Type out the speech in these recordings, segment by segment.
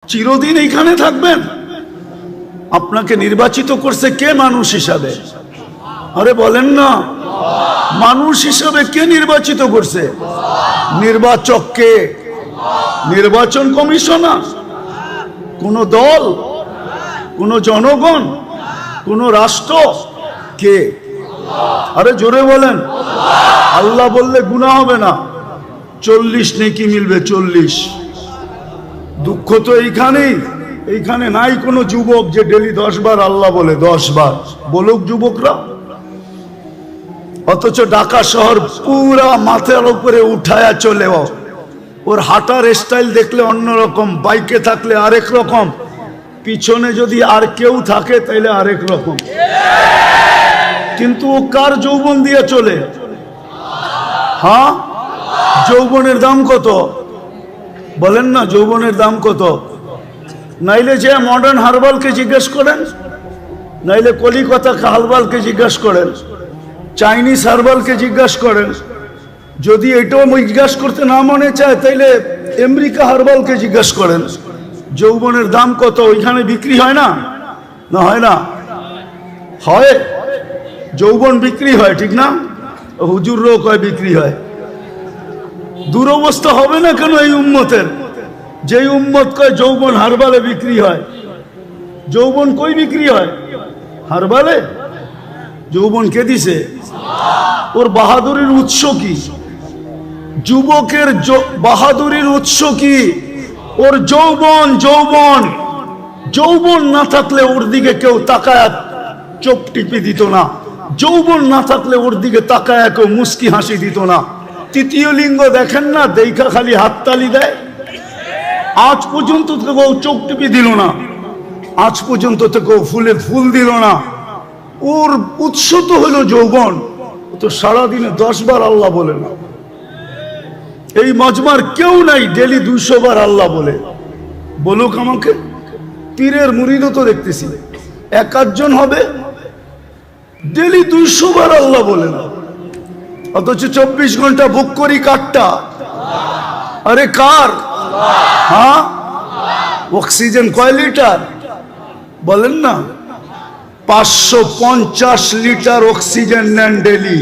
চিরদিন এইখানে থাকবেন? আপনাকে নির্বাচিত করছে কে মানুষ হিসাবে? আরে বলেন না, মানুষ হিসাবে কে নির্বাচিত করছে? নির্বাচক কে? নির্বাচন কমিশনার? কোন দল? কোন জনগণ? কোন রাষ্ট্র? কে? আরে জোরে বলেন। আল্লাহ বললে গুনাহ হবে না, 40 নেকি মিলবে, 40। দুঃখ তো এইখানে নাই কোনো যুবক যে ডেলি 10 বার আল্লাহ বলে, 10 বার বলুক যুবকরা। অথচ ঢাকা শহর পুরা মাথার উপরে উঠায়া চলেও, ওর হাঁটার স্টাইল দেখলে অন্যরকম, বাইকে থাকলে আরেক রকম, পিছনে যদি আর কেউ থাকে তাইলে আরেক রকম। কিন্তু ও কার যৌবন দিয়ে চলে? হ্যাঁ, যৌবনের দাম কত? বলেন না, যৌবনের দাম কত? নাইলে যে মডার্ন হারবালকে জিজ্ঞেস করেন, নাইলে কলিকাতা হারবালকে জিজ্ঞেস করেন, চাইনিজ হারবালকে জিজ্ঞেস করেন। যদি এটাও জিজ্ঞাসা করতে না মনে চায় তাইলে আমেরিকা হারবালকে জিজ্ঞেস করেন যৌবনের দাম কত। ওইখানে বিক্রি হয় না? না হয় না? হয়, যৌবন বিক্রি হয়, ঠিক না? হুজুরও কয় বিক্রি হয়। দুরবস্থা হবে না কেন এই উম্মতের? যেই উম্মত কয় যৌবন হারবালে বিক্রি হয়, যৌবন কই বিক্রি হয়? হারবালে। যৌবন কে দিছে? ওর বাহাদুরির উৎস কি? যুবকের বাহাদুরির উৎস কি? ওর যৌবন। যৌবন যৌবন না থাকলে ওর দিকে কেউ তাকায় চোখ টিপে দিত না। যৌবন না থাকলে ওর দিকে তাকায় কেউ মুস্কি হাসি দিত না। তৃতীয় লিঙ্গ দেখেন না, দেখা খালি হাততালি দেয়। আজ পর্যন্ত তো কেউ চোখ টিপে দিল না, আজ পর্যন্ত তো কেউ ফুলে ফুল দিল না। ওর উৎস তো হলো যৌবন। ও তো সারাদিনে 10 বার আল্লাহ বলে না। এই মজমার কেউ নাই ডেলি 200 বার আল্লাহ বলে। বলুক আমাকে, পীরের মুরিদও তো দেখতেছি 1-8 জন হবে ডেলি 200 বার আল্লাহ বলে না। অথচ 24 ঘন্টা বুক করি কারটা? আরে কার? হ্যাঁ, অক্সিজেন কয় লিটার বলেন না? 550 লিটার অক্সিজেন নেন ডেলি।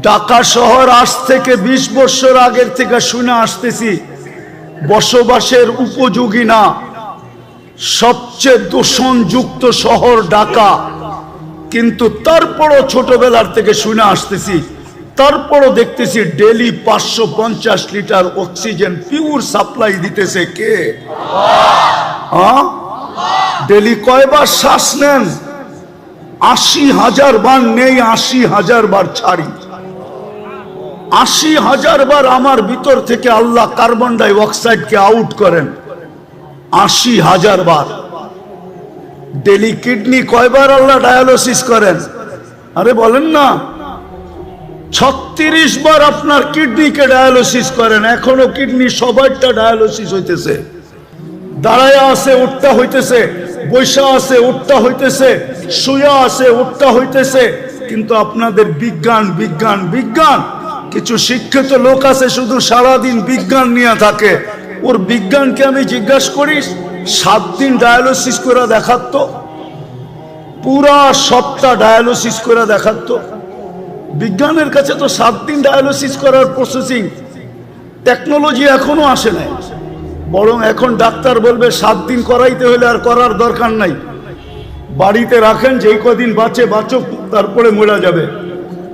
ঢাকা শহর আজ থেকে 20 বছর আগের থেকে শুনে আসতেছি বসবাসের উপযোগী না, সবচেয়ে দূষণযুক্ত শহর ঢাকা। কিন্তু তারপরও ছোটবেলার থেকে শুনে আসতেছি, তারপরও দেখতেছি daily 550 litre oxygen pure supply দিতেছে কে? হ্যাঁ, ডেলি কয়বার শ্বাস নেন? 80,000 বার নেই, 80,000 বার ছাড়ি। 80,000 বার আমার ভিতর থেকে আল্লাহ কার্বন ডাই অক্সাইডকে আউট করেন, 80,000 বার। ডেলি কিডনি কয়বার আল্লাহ ডায়ালিসিস করেন? আরে বলেন না, 36 বার আপনার কিডনিকে ডায়ালিসিস করেন। এখনো কিডনি সবাইটা ডায়ালিসিস হইতেছে। দাঁড়ায় আছে উঠটা হইতেছে, বৈশা আছে উঠটা হইতেছে, শুয়া আছে উঠটা হইতেছে। কিন্তু আপনাদের বিজ্ঞান বিজ্ঞান বিজ্ঞান। কিছু শিক্ষিত লোক আছে শুধু সারাদিন বিজ্ঞান নিয়ে থাকে। ওর বিজ্ঞানকে আমি জিজ্ঞাসা করি, 7 দিন ডায়ালিসিস করে দেখাতো, পুরা সপ্তাহ ডায়ালিসিস করে দেখাতো। বিজ্ঞানের কাছে তো 7 দিন ডায়ালিসিস করার প্রসেসিং টেকনোলজি এখনো আসে নাই। বরং এখন ডাক্তার বলবে 7 দিন করাইতে হলে আর করার দরকার নাই, বাড়িতে রাখেন, যেই কদিন বাঁচে বাঁচুক, তারপরে মরে যাবে।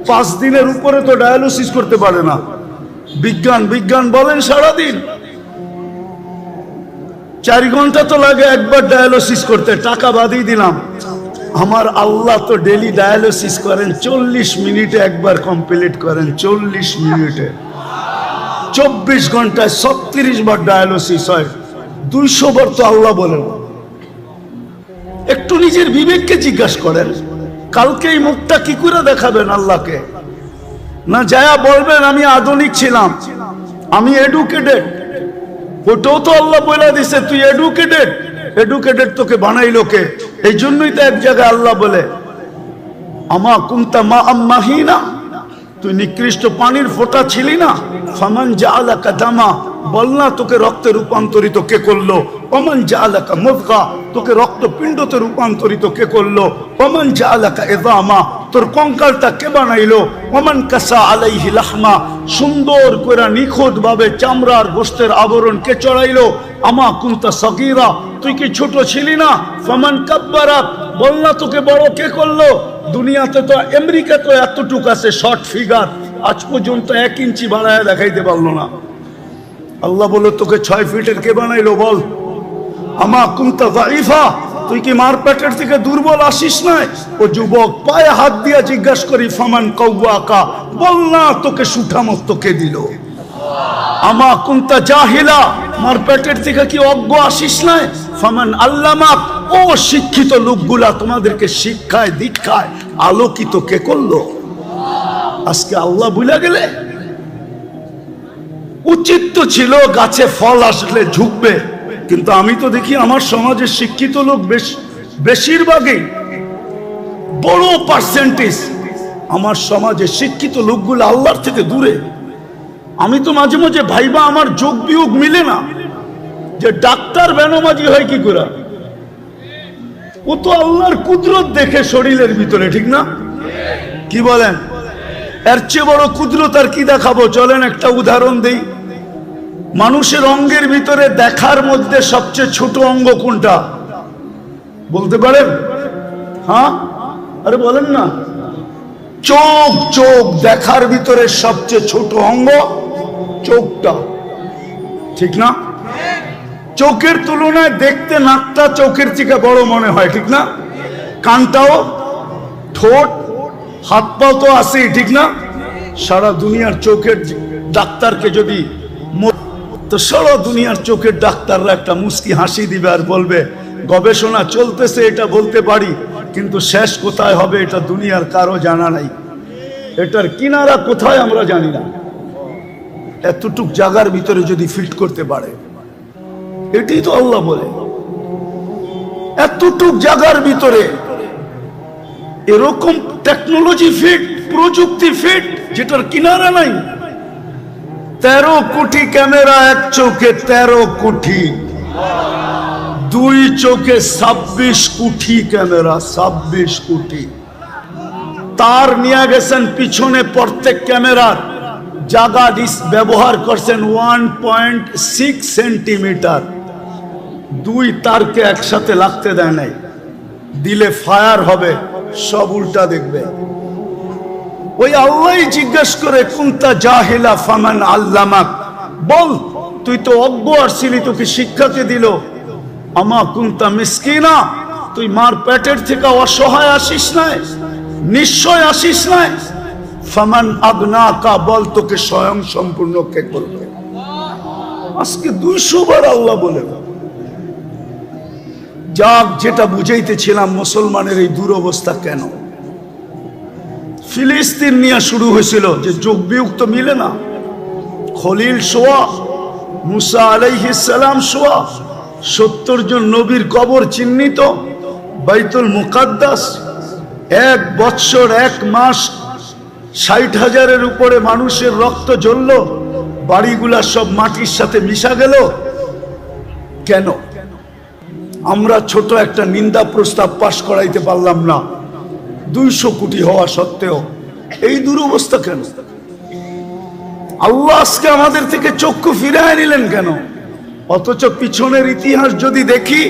5 দিনের উপরে তো ডায়ালিসিস করতে পারে না। বিজ্ঞান বিজ্ঞান বলেন সারাদিন। 4 ঘন্টা তো লাগে একবার ডায়ালিসিস করতে, টাকা বাদই দিলাম। আমার আল্লাহ তো ডেলি ডায়ালিসিস করেন 40 মিনিটে একবার কমপ্লিট করেন, 40 মিনিটে। 24 ঘন্টায় 36 বার ডায়ালিসিস হয়, 200 বার তো আল্লাহ বলেন। একটু নিজের বিবেককে জিজ্ঞাসা করেন, কালকে এই মুখটা কি করে দেখাবেন আল্লাহকে? না যায়া বলবেন আমি আধুনিক ছিলাম, আমি এডুকেটেড। ওটাও তো আল্লাহ বলে দিছে তুই এডুকেটেড। এডুকেটেড তোকে বানাইলো কে? এই জন্যই তো এক জায়গায় আল্লাহ বলে আমা কুনতা মা আম্মাহিনা, তুই নিকৃষ্ট পানির ফোঁটা ছিলি না? ফামান জাআলাকা দামা, বল না তোকে রক্তে রূপান্তরিত কে করলো? ওমান জাআলাকা মুদগা, তোকে রক্তপিণ্ডতে রূপান্তরিত কে করলো? ওমান জাআলাকা ইযামা, তোর কঙ্কালটা কে বানাইলো? ওমান কাসা আলাইহি লাহমা, সুন্দর করে নিখুঁত ভাবে চামড়ার গোশতের আবরণ কে চড়াইলো? আমা কুনতা সগীরা, তুই কি ছোট ছিলি না? ফামান কাব্বারাক, বল না তোকে বড় কে করলো? দুনিয়াতে তো আমেরিকা তো এতটুক আছে শর্ট ফিগার, আজ পর্যন্ত 1 ইঞ্চি বাড়ায় দেখাইতে পারলো না। আল্লাহ বলে তোকে 6 ফিটের কে বানাইলো বল? আমা কুনতা যায়িফা, তুই কি মার পেটের থেকে দুর্বল আসিস নাই? ও যুবক, পায়ে হাত দিয়া জিজ্ঞাসা করি, ফামান কাওয়াকা, বল না তোকে সুঠামত কে দিল? আমা কুনতা জাহিলা, মার পেটের থেকে কি অজ্ঞ আসিস নাই? ফামান আল্লামাক, ও শিক্ষিত লোকগুলা তোমাদেরকে শিক্ষায় দীক্ষায় আলোকিত কে করলো? আজকে আল্লাহ ভুলে গেলে? উচিত তো ছিল গাছে ফল আসলে ঝুঁকবে, কিন্তু আমি তো দেখি আমার সমাজে শিক্ষিত লোক বেশিরভাগই, বড় পার্সেন্টেজ আমার সমাজে শিক্ষিত লোকগুলো আল্লাহর থেকে দূরে। আমি তো মাঝে মাঝে ভাইবা আমার যোগ বিয়োগ মিলে না, যে ডাক্তার বেনমাজি হয় কি করে? ও তো আল্লাহর কুদরত দেখে শরীরের ভিতরে, ঠিক না? কি বলেন? এর চেয়ে বড় কুদরত আর কি দেখাবো? চলেন একটা উদাহরণ দেই। মানুষের অঙ্গের ভিতরে দেখার মধ্যে সবচেয়ে ছোট অঙ্গ কোনটা বলতে পারেন? হ্যাঁ, আরে বলেন না। চোখ। চোখ দেখার ভিতরে সবচেয়ে ছোট অঙ্গ চোখটা, ঠিক না? চোখের তুলনায় দেখতে নাকটা চোখের থেকে বড় মনে হয়, ঠিক না? কানটাও, ঠোঁট, হাত পা তো আছেই, ঠিক না? সারা দুনিয়ার চোখের ডাক্তারকে যদি, তো সারা দুনিয়ার চোখের ডাক্তাররা একটা মুস্কি হাসি দিবে আর বলবে গবেষণা চলতেছে, এটা বলতে পারি, কিন্তু শেষ কোথায় হবে এটা দুনিয়ার কারো জানা নাই। এটার কিনারা কোথায় আমরা জানি না। এতটুক জায়গার ভিতরে যদি ফিট করতে পারে, এটাই তো আল্লাহ বলে। এতটুক জায়গার ভিতরে এরকম টেকনোলজি ফিট, প্রযুক্তি ফিট, যেটার কিনারা নাই। 13 কোটি ক্যামেরা এক চোখে, 13 কোটি, 2 চোখে 26 কোটি ক্যামেরা, 26 কোটি। তার নিয়ে গেছেন পিছনে, প্রত্যেক ক্যামেরার জায়গা ব্যবহার করছেন 1.6 সেন্টিমিটার। 2 তারকে একসাথে লাগতে দেয় নাই, দিলে ফায়ার হবে, সব উল্টা দেখবে। ওই আল্লাহ জিজ্ঞেস করে কুনতা জাহিলা ফামান আল্লামাক, বল তুই তো অজ্ঞ আসছিলি, তোকে শিক্ষাকে দিল। আমা কুনতা মিসকিনা, তুই মার পেটের থেকে অসহায় আসিস নাই, নিশ্চয় আসিস নাই। ফামান আগনাকা, বল তোকে স্বয়ং সম্পূর্ণ কে করবে? আজকে 200 বার আল্লাহ বলে। যাক, যেটা বুঝাইতেছিলাম, মুসলমানের এই দুরবস্থা কেন? ফিলিস্তিন নিয়ে শুরু হয়েছিল, যে যোগ বিয়োগ তো মিলে না। খলিল সোয়া, মুসা আলাইহিস সালাম সোয়া, 70 জন নবীর কবর চিহ্নিত, বাইতুল মুকাদ্দাস 1 বৎসর 1 মাস 60,000-এর উপরে মানুষের রক্ত ঝরল, বাড়িগুলা সব মাটির সাথে মিশা গেল। কেন? আমরা ছোট একটা নিন্দা প্রস্তাব পাশ করাইতে পারলাম না, 200 কোটি হওয়া সত্ত্বেও। এই দুরবস্থা কেন? আল্লাহ আজকে আমাদের থেকে চক্ষু ফিরায় নিলেন কেন? অথচ পিছনের ইতিহাস যদি দেখি,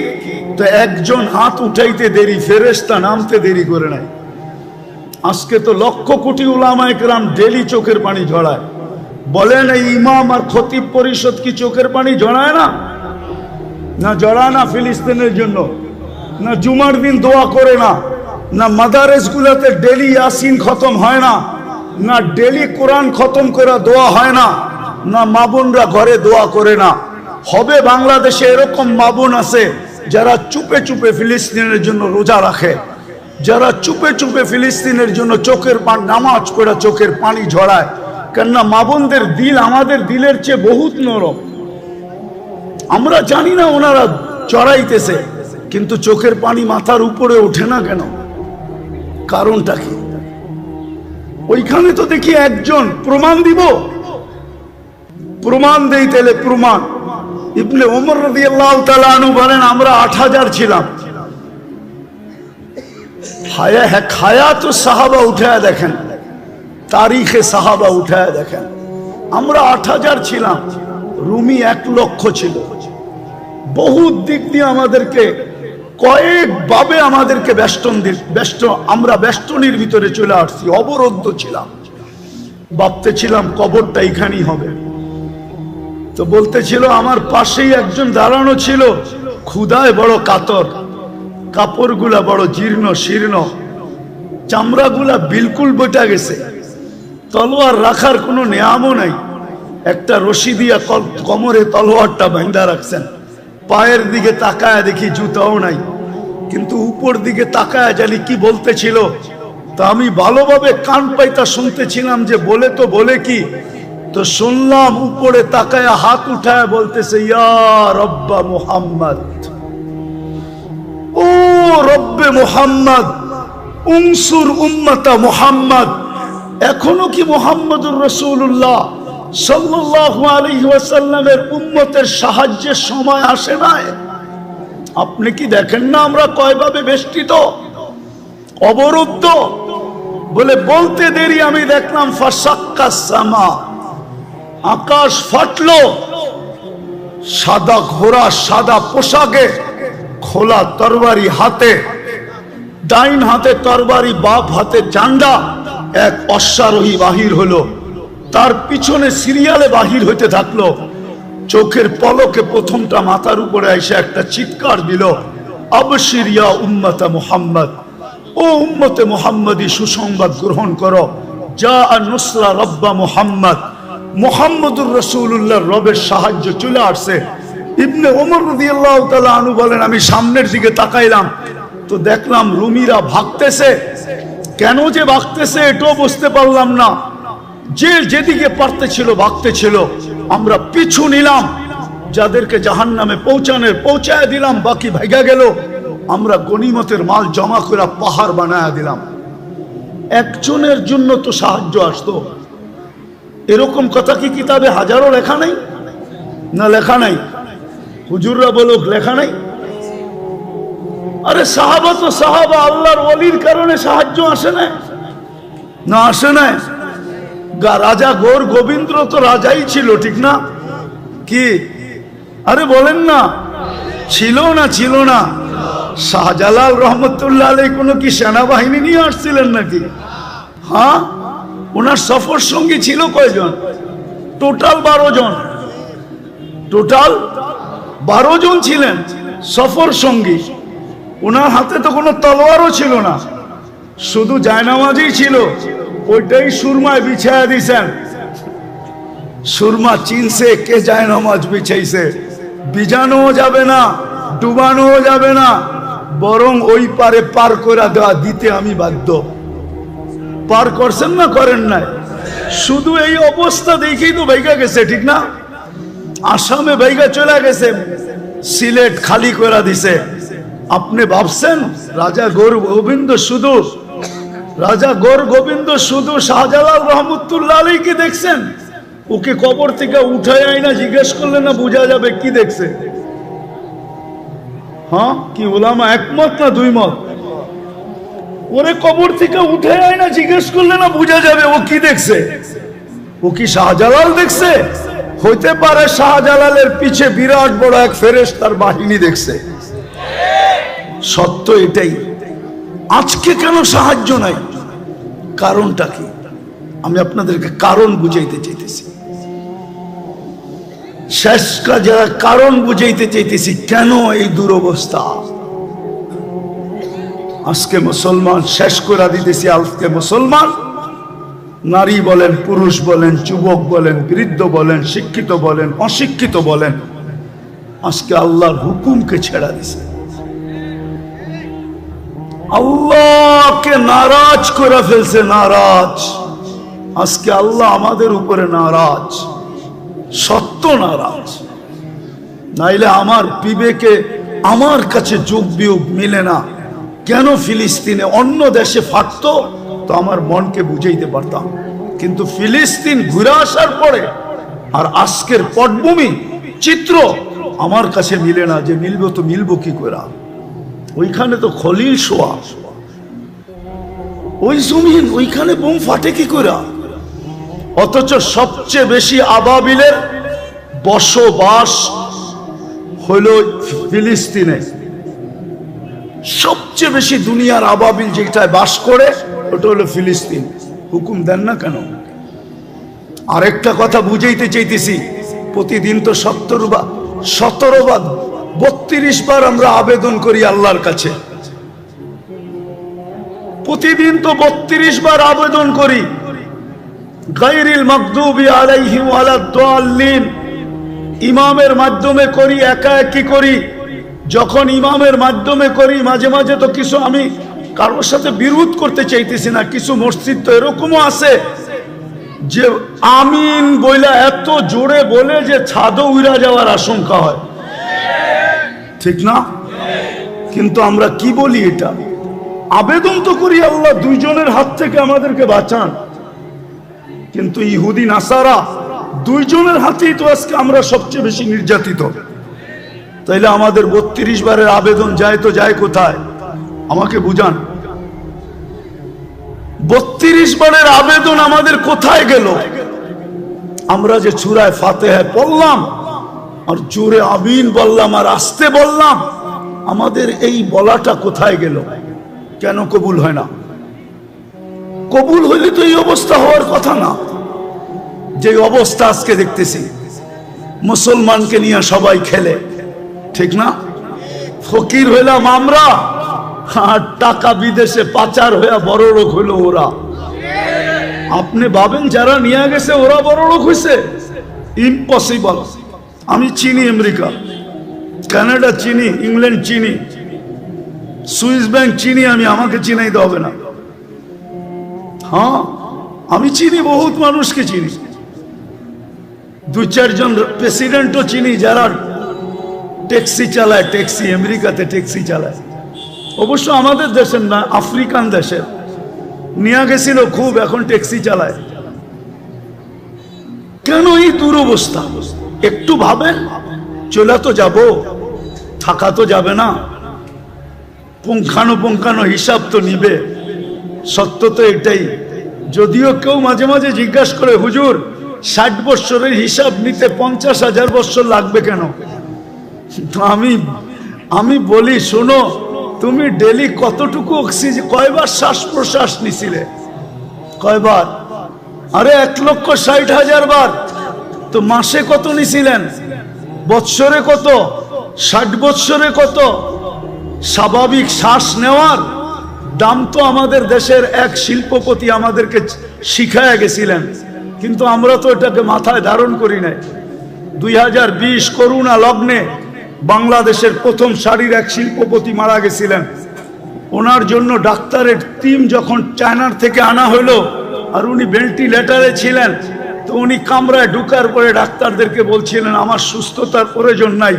তো একজন হাত উঠাইতে দেরি, ফেরেশতা নামতে দেরি করে নাই। আজকে তো লক্ষ কোটি উলামায়ে কেরাম ডেলি চোখের পানি ঝরায়। বলেন এই ইমাম আর খতিব পরিষদ কি চোখের পানি ঝরায় না? না জড়ায় না ফিলিস্তিনের জন্য? না জুমার দিন দোয়া করে না? না মাদারেস গুলাতে ডেলি ইয়াসিন খতম হয় না? না ডেলি কোরআন খতম করে দোয়া হয় না? না মা বোনরা ঘরে দোয়া করে না? হবে বাংলাদেশে এরকম মা বোন আছে যারা চুপে চুপে ফিলিস্তিনের জন্য রোজা রাখে, যারা চুপে চুপে ফিলিস্তিনের জন্য চোখের পানি, নামাজ পড়ে চোখের পানি ঝরায়। কেননা মা বোনদের দিল আমাদের দিলের চেয়ে বহুত নরম। আমরা জানি না ওনারা চড়াইতেছে, কিন্তু চোখের পানি মাথার উপরে ওঠে না কেন? কারণটা কি? ওইখানে তো দেখি একজন, প্রমাণ দিব, প্রমাণ দেই তাহলে প্রমাণ। ইবনে ওমর রাদিয়াল্লাহু তাআলা আনহু বলেন আমরা 8000 ছিলাম। হায়াত সাহাবা উঠায় দেখেন, তারিখে সাহাবা উঠায় দেখেন, আমরা 8000 ছিলাম, রুমি 1 লক্ষ ছিল। বহুত দিক দিয়ে আমাদেরকে কয়েকভাবে আমাদেরকে আমরা বেষ্টনীর ভিতরে চলে আসছি, অবরুদ্ধ ছিলাম। ভাবতেছিলাম কবরটা এখানেই হবে। তো বলতেছিল আমার পাশেই একজন দাঁড়ানো ছিল, ক্ষুধায় বড় কাতর, কাপড়গুলা বড় জীর্ণ শীর্ণ, চামড়াগুলা বিলকুল বটা গেছে, তলোয়ার রাখার কোনো নিয়ামও নাই। একটা রশি দিয়া কোমরে তলোয়ারটা বাঁধা রাখছেন। পায়ের দিকে তাকায় দেখি জুতাও নাই, কিন্তু উপর দিকে তাকায় জানি কি বলতেছিল। তা আমি ভালোভাবে কান পাইতা শুনতেছিলাম যে বলে কি। তো শুনলাম উপরে তাকায় হাত উঠায় বলতেছে ইয়া রব্বা মুহাম্মদ, ও রব্বে মুহাম্মদ উনসুর উম্মতা মুহাম্মদ। এখনো কি মুহাম্মদুর রাসূলুল্লাহ সাল্লাল্লাহু আলাইহি ওয়াসাল্লামের উম্মতের সাহায্যের সময় আসে নাই? আপনি কি দেখেন না আমরা কয়ভাবে বেষ্টিত, অবরুদ্ধ? বলে বলতে দেরি আমি দেখলাম ফাসাক্কাস সামা, আকাশ ফাটলো। সাদা ঘোড়া সাদা পোশাকে, খোলা তরবারি হাতে, ডাইন হাতে তরবারি বাপ হাতে ঝান্ডা, এক অশ্বারোহী বাহির হলো। তার পিছনে সিরিয়ালে বাহির হইতে থাকলো। চোখের পলকে প্রথমটা মাথার উপরে এসে একটা চিৎকার দিল, আবশির ইয়া উম্মতা মুহাম্মদ, ও উম্মতে মুহাম্মদি সুসংবাদ গ্রহণ করো, যা নুসরা রব্বা মুহাম্মদ, মুহাম্মদুর রাসূলুল্লাহর রবের সাহায্য চলে আসছে। ইবনে ওমর রাদিয়াল্লাহু তাআলা আনহু বলেন আমি সামনের দিকে তাকাইলাম, তো দেখলাম রুমিরা ভাগতেছে। কেন যে ভাগতেছে এটাও বুঝতে পারলাম না। যেদিকে পারতেছিল ভাগতেছিল। আমরা পিছু নিলাম, যাদেরকে জাহান্নামে পৌঁছায় দিলাম, বাকি ভাইগা গেল। আমরা গনিমতের মাল জমা করে পাহাড় বানায় দিলাম। একজনের জন্য তো সাহায্য আসতো, এরকম কথা কি কিতাবে হাজারো লেখা নাই? না লেখা নাই? হুজুররা বলুক লেখা নাই? আরে সাহাবা তো সাহাবা, আল্লাহর ওলির কারণে সাহায্য আসে না? না আসে না? রাজা গৌর গোবিন্দ তো রাজাই ছিল, ঠিক না? কি আরে বলেন না, ছিল না? শাহজালাল রহমতুল্লাহ আলাইহি কোনো কি সেনাবাহিনী নিয়ে আসছিলেন নাকি? হ্যাঁ, ওনার সফর সঙ্গী ছিল কয়জন? টোটাল 12 জন। টোটাল 12 জন ছিলেন সফর সঙ্গী। ওনার হাতে তো কোনো তলোয়ারও ছিল না, শুধু জায়নামাজই ছিল। ওইটাই সুরমায় বিছায়া দিছেন। সুরমা চিনছে কে জায়নামাজ বিছাইছে। বিজানোও যাবে না, ডুবানোও যাবে না, বরং ওই পারে পার করে দেওয়া দিতে আমি বাধ্য। পার করছেন না করেন নাই? শুধু এই অবস্থা দেখেই তো ভাইগা গেছে, ঠিক না? আসামে ভাইগা চলে গেছে, সিলেট খালি করে দিছে। আপনি ভাবছেন রাজা গৌর গোবিন্দ শুধু শাহজালাল রহমতুল্লাহ আলাইহি দেখছেন? ওকে কবর থেকে উঠায় আইনা জিজ্ঞেস করলে না বোঝা যাবে কি দেখছে? হ্যাঁ, কি উলামা একমত না দুই মত? ওরে কবর থেকে উঠে আয় না জিজ্ঞেস করলে না বোঝা যাবে ও কি দেখছে? ও কি শাহজালাল দেখছে? হইতে পারে শাহজালালের পিছে বিরাট বড় এক ফেরেশতার বাহিনী দেখছে। সত্য এটাই। আজকে কেন সাহায্য নাই? কারণটা কি? আমি আপনাদেরকে কারণ বুঝাইতে চাইতেছি। শেষ কাজে কারণ বুঝাইতে চাইতেছি কেন এই দুরবস্থা। আজকে মুসলমান শেষ করে দিতেছি। আজকে মুসলমান নারী বলেন, পুরুষ বলেন, যুবক বলেন, বৃদ্ধ বলেন, শিক্ষিত বলেন, অশিক্ষিত বলেন, আজকে আল্লাহর হুকুমকে ছেড়া দিছে। আল্লাহকে নারাজ করে ফেলছে। নারাজ। আজকে আল্লাহ আমাদের উপরে নারাজ, সত্য নারাজ। নাইলে আমার বিবেকে আমার কাছে যোগ বিয়োগ মিলে না। কেন ফিলিস্তিনে অন্য দেশে ফাটতো তো আমার মনকে বুঝাইতে পারতাম, কিন্তু ফিলিস্তিন ঘুরে আসার পরে আর আজকের পটভূমি চিত্র আমার কাছে মিলে না। যে মিলবো তো মিলবো কি করে? ওইখানে তো খলিল শোয়া, ওই জমিন, ওইখানে বোম ফাটে কি করে? অথচ সবচেয়ে বেশি আবাবিলের বসবাস হইল ফিলিস্তিনে। সবচেয়ে বেশি দুনিয়ার আবাবিল যেটায় বাস করে ওটা হলো ফিলিস্তিন। হুকুম দেন না কেন? আরেকটা কথা বুঝাইতে চাইতেছি, প্রতিদিন তো 17 বার 32 বার আমরা আবেদন করি আল্লাহর কাছে। প্রতিদিন তো 32 বার আবেদন করি, গায়রিল মাগদুবি আলাইহিম ওয়ালাদ-দাল্লিন। ইমামের মাধ্যমে করি, একা একই করি। যখন ইমামের মাধ্যমে করি, মাঝে মাঝে তো কিছু, আমি কারোর সাথে বিরোধ করতে চাইতেছি না, কিছু মসজিদ তো এরকমও আছে যে আমিন বইলা এত জোরে বলে যে ছাদও উড়া যাওয়ার আশঙ্কা হয়, ঠিক না? কিন্তু আমরা কি বলি? এটা আবেদন তো করি, আল্লাহ দুইজনের হাত থেকে আমাদেরকে বাঁচান। কিন্তু ইহুদি নাসারা দুইজনের হাতেই তো আজকে আমরা সবচেয়ে বেশি নির্যাতিত। তাইলে আমাদের 32 বারের আবেদন যায় তো যায় কোথায়? আমাকে বুঝান। 32 বারের আবেদন আমাদের কোথায় গেল? আমরা যে সূরা ফাতিহা পড়লাম আর জোরে আমিন বললাম আর আস্তে বললাম, আমাদের এই বলাটা কোথায় গেল? কেন কবুল হয় না? কবুল হইলে তো এই অবস্থা হওয়ার কথা না। যে অবস্থা আজকে দেখতেছি, মুসলমানকে নিয়ে সবাই খেলে, ঠিক না? ফকির হইলাম আমরা, আর টাকা বিদেশে পাচার হইয়া বড় লোক হইল ওরা। আপনি ভাবেন যারা নিয়ে গেছে ওরা বড় লোক হয়েছে? ইম্পসিবল। আমি চিনি আমেরিকা, কানাডা চিনি, ইংল্যান্ড চিনি, সুইস ব্যাংক চিনি, আমি, আমাকে চিনাইতে হবে না। হ্যাঁ, আমি চিনি, বহুত মানুষকে চিনি, 2-4 জন প্রেসিডেন্টও চিনি যারা ট্যাক্সি চালায়, ট্যাক্সি, আমেরিকাতে ট্যাক্সি চালায়। অবশ্য আমাদের দেশের না, আফ্রিকান দেশের। নিয়ে গেছিল খুব, এখন ট্যাক্সি চালায়। কেন এই দুরবস্থা? একটু ভাবেন। চলে তো যাব, থাকা তো যাবে না, পুঙ্খানুপুঙ্খানু হিসাব তো নিবে। সত্য তো এটাই। যদিও কেউ মাঝে মাঝে জিজ্ঞাসা করে, হুজুর 60 বছরের হিসাব নিতে 50,000 বছর লাগবে কেন? তো আমি বলি, শোনো, তুমি ডেলি কতটুকু অক্সিজেন, কয়বার শ্বাস প্রশ্বাস নিছিলে? কয়বার? আরে 1,60,000 বার। তো মাসে কত নিছিলেন? বৎসরে কত? 60 বৎসরে কত? স্বাভাবিক শ্বাস নেওয়ার দাম তো আমাদের দেশের এক শিল্পপতি আমাদেরকে শিখায়া গেছিলেন, কিন্তু আমরা তো এটাকে মাথায় ধারণ করি নাই। 2020 করোনা লগ্নে বাংলাদেশের প্রথম সারির এক শিল্পপতি মারা গেছিলেন। ওনার জন্য ডাক্তারের টিম যখন চায়নার থেকে আনা হলো, আর উনি ভেন্টিলেটারে ছিলেন, তো উনি কামরায় ঢুকার পরে ডাক্তারদেরকে বলছিলেন, আমার সুস্থতার প্রয়োজন নাই,